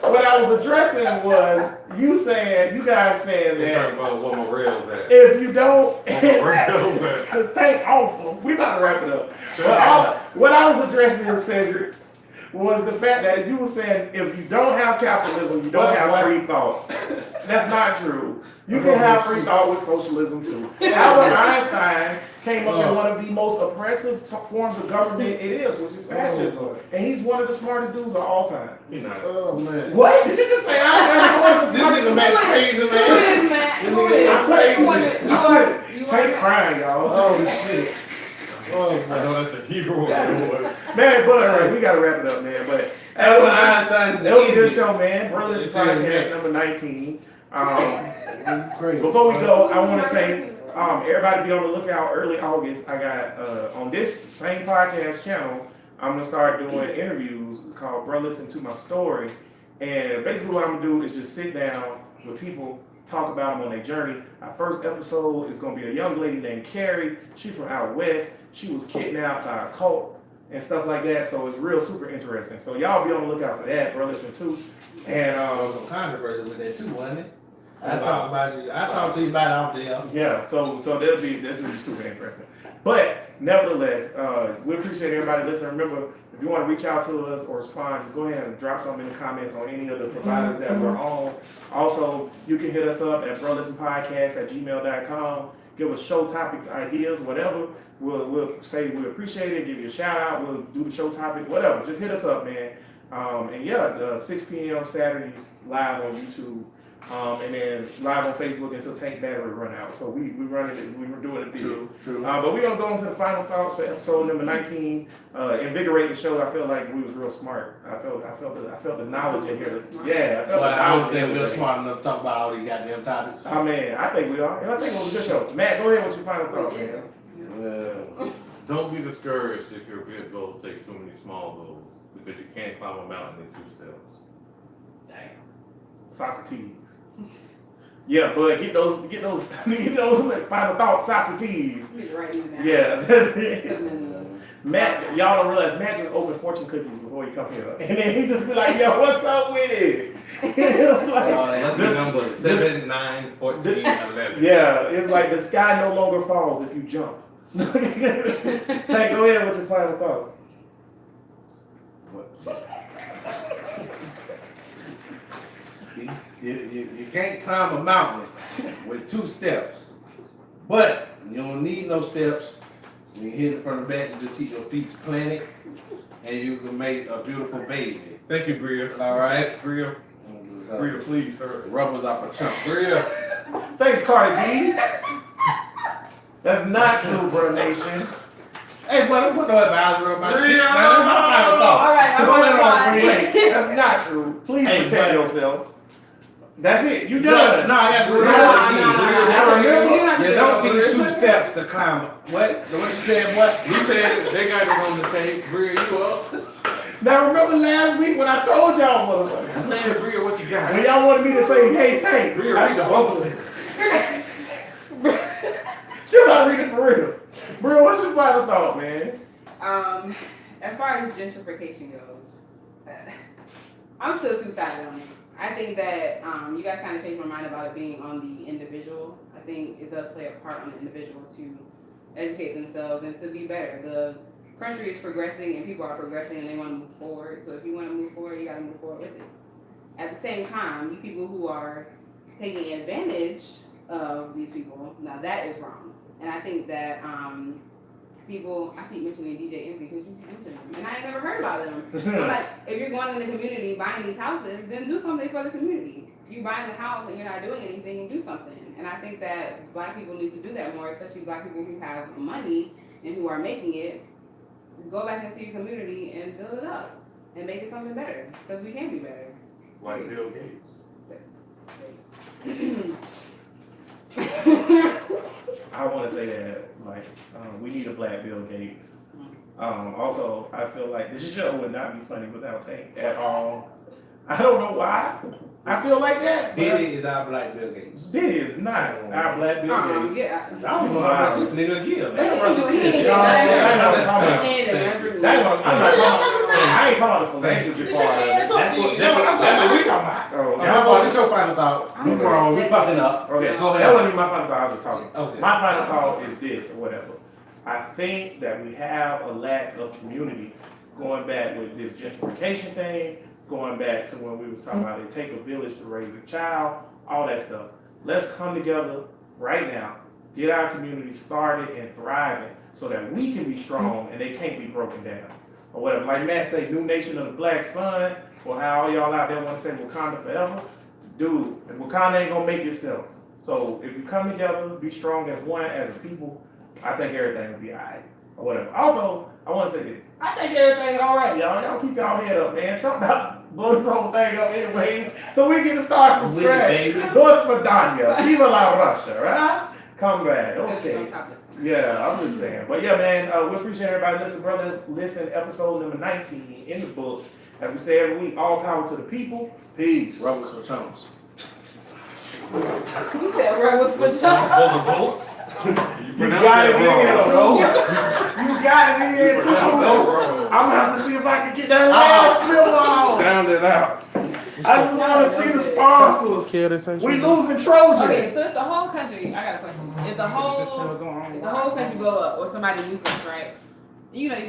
what I was addressing was you guys saying They talking that about what my rails at. if you don't, What my rails at. because Tank awful, we about to wrap it up. But what I was addressing, Cedric, was the fact that you were saying if you don't have capitalism, you don't have free thought. That's not true. You can have free thought with socialism too. Albert Einstein came up with one of the most oppressive forms of government it is, which is fascism. And he's one of the smartest dudes of all time. You know. Oh man. What? Did you just say I This nigga man crazy Who man. is Matt? This Who nigga is? is crazy. You are Tank crying, y'all. Oh shit. Oh I man. know that's a hero of yours. Man, but we gotta wrap it up, man. But Albert Einstein is that was a good easy. show, man. Burlesque It's Podcast good, number 19. Crazy. Before we go, I want to say, everybody be on the lookout. Early August, I got on this same podcast channel, I'm gonna start doing interviews called "Bro, Listen to My Story," and basically what I'm gonna do is just sit down with people, talk about them on their journey. Our first episode is gonna be a young lady named Carrie. She's from out west. She was kidnapped by a cult and stuff like that. So it's real super interesting. So y'all be on the lookout for that. Bro, listen too. And There was some controversy with that too, wasn't it? I talked to you about it off there. yeah, so that's gonna be super interesting. But nevertheless, we appreciate everybody listening. Remember, if you want to reach out to us or respond, just go ahead and drop something in the comments on any of the providers that we're on. Also, you can hit us up at brolistenpodcast@gmail.com. Give us show topics, ideas, whatever. We'll say we appreciate it. Give you a shout out. We'll do the show topic, whatever. Just hit us up, man. And yeah, 6 p.m. Saturdays live on YouTube. And then live on Facebook until tank battery run out. So we running it, we were doing it big. True. But we're gonna go into the final thoughts for episode number 19. Invigorating show. I felt like we was real smart. I felt the knowledge in here. Yeah, I felt But the I don't knowledge think in we're here. smart enough to talk about all these goddamn topics. Oh man, I think we are. And I think it was a good show. Matt, go ahead with your final thoughts, man. Well, Don't be discouraged if your big goal takes too many small goals because you can't climb a mountain in 2 steps. Damn. Socrates. Yeah, but get those final thoughts, Socrates. Just write these down. Yeah, that's it. Put them in the- Matt, y'all don't realize Matt just opened fortune cookies before he come here, and then he just be like, "Yo, what's up with it?" It's like, Lucky this- number this- 7, 9, 14, 11. yeah, it's like the sky no longer falls if you jump. Tank, go ahead with your final thought. you can't climb a mountain with 2 steps, but you don't need no steps. You hit it from the back and just keep your feet planted, and you can make a beautiful baby. Thank you, Bria. All right, Bria, Bria, please hurry. rubbers off a chunk. Bria. Thanks, Cardi B. That's not true, bro, nation. Hey, boy, don't put no advisor on my shit. Bria. Now, that's my final thought. All right, I'm Go gonna ahead, try. Bria. That's not true. Please Hey, protect but- yourself. That's it. You No, done. I got to do it No, all no, again. no, no, no. Now remember, You have to you do don't it. need 2 steps to climb. What you said? What? We said they got it on the tape. Bria, you up? Now remember last week when I told y'all, motherfuckers. Say it, Bria, what you got? When y'all wanted me to say, "Hey, Tank," Bria, I read the told bubble. her. She about to read it for real. Bro, what's your final thought, man? As far as gentrification goes, I'm still two-sided on it. I think that you guys kind of changed my mind about it being on the individual. I think it does play a part on the individual to educate themselves and to be better. The country is progressing and people are progressing and they want to move forward. So if you want to move forward, you got to move forward with it. At the same time, you people who are taking advantage of these people, now that is wrong. And I think that people, I keep mentioning DJ Envy because you mentioned them, and I ain't never heard about them. I'm like, if you're going in the community buying these houses, then do something for the community. You buying the house and you're not doing anything, do something. And I think that Black people need to do that more, especially Black people who have money and who are making it. Go back and see your community and build it up and make it something better, because we can be better. Like Bill Gates. I want to say that, like, we need a Black Bill Gates. Also, I feel like this show would not be funny without Tank at all. I don't know why. I feel like that. Diddy is our Black Bill Gates. Diddy is not our Black Bill Gates. Yeah. I don't know how much this nigga give, man. He ain't He done ain't He ain't done nothing for me. That's what I'm not talking about. I ain't talking about the philanthropy part of it. That's what we talking about. Oh, Now, boy, this your final thought. We wrong. We fucking up. okay. Go ahead. That wasn't even my final thought. I was just talking. Okay. My final thought is this, or whatever. I think that we have a lack of community going back with this gentrification thing, going back to when we was talking about it take a village to raise a child, all that stuff. Let's come together right now, get our community started and thriving so that we can be strong and they can't be broken down. Or whatever. Like Matt say, new nation of the black sun, or how all y'all out there want to say Wakanda forever. Dude, Wakanda ain't gonna make itself. So if you come together, be strong as one, as a people, I think everything will be alright. Or whatever. Also, I want to say this. I think everything alright, y'all. Y'all keep y'all head up, man. Trump about to blow this whole thing up anyways. So we get to start from With it, scratch. baby. Dos Vidania. Viva la Russia, right? Come back. Okay. Yeah, I'm just saying. But yeah, man, we appreciate everybody listening, brother. Listen, episode number 19 in the books. As we say every week, all power to the people. Peace. Rubbers for chumps. You said Rebels for sure. For the votes. You got it in here, bro. You got it in here, too. I'm gonna have to see if I can get that last slip off. Sound it out. I just want to see the sponsors. We losing Trojan. Okay, so if the whole country, I got a question. If the whole country blow up or somebody nuke us, right? You know,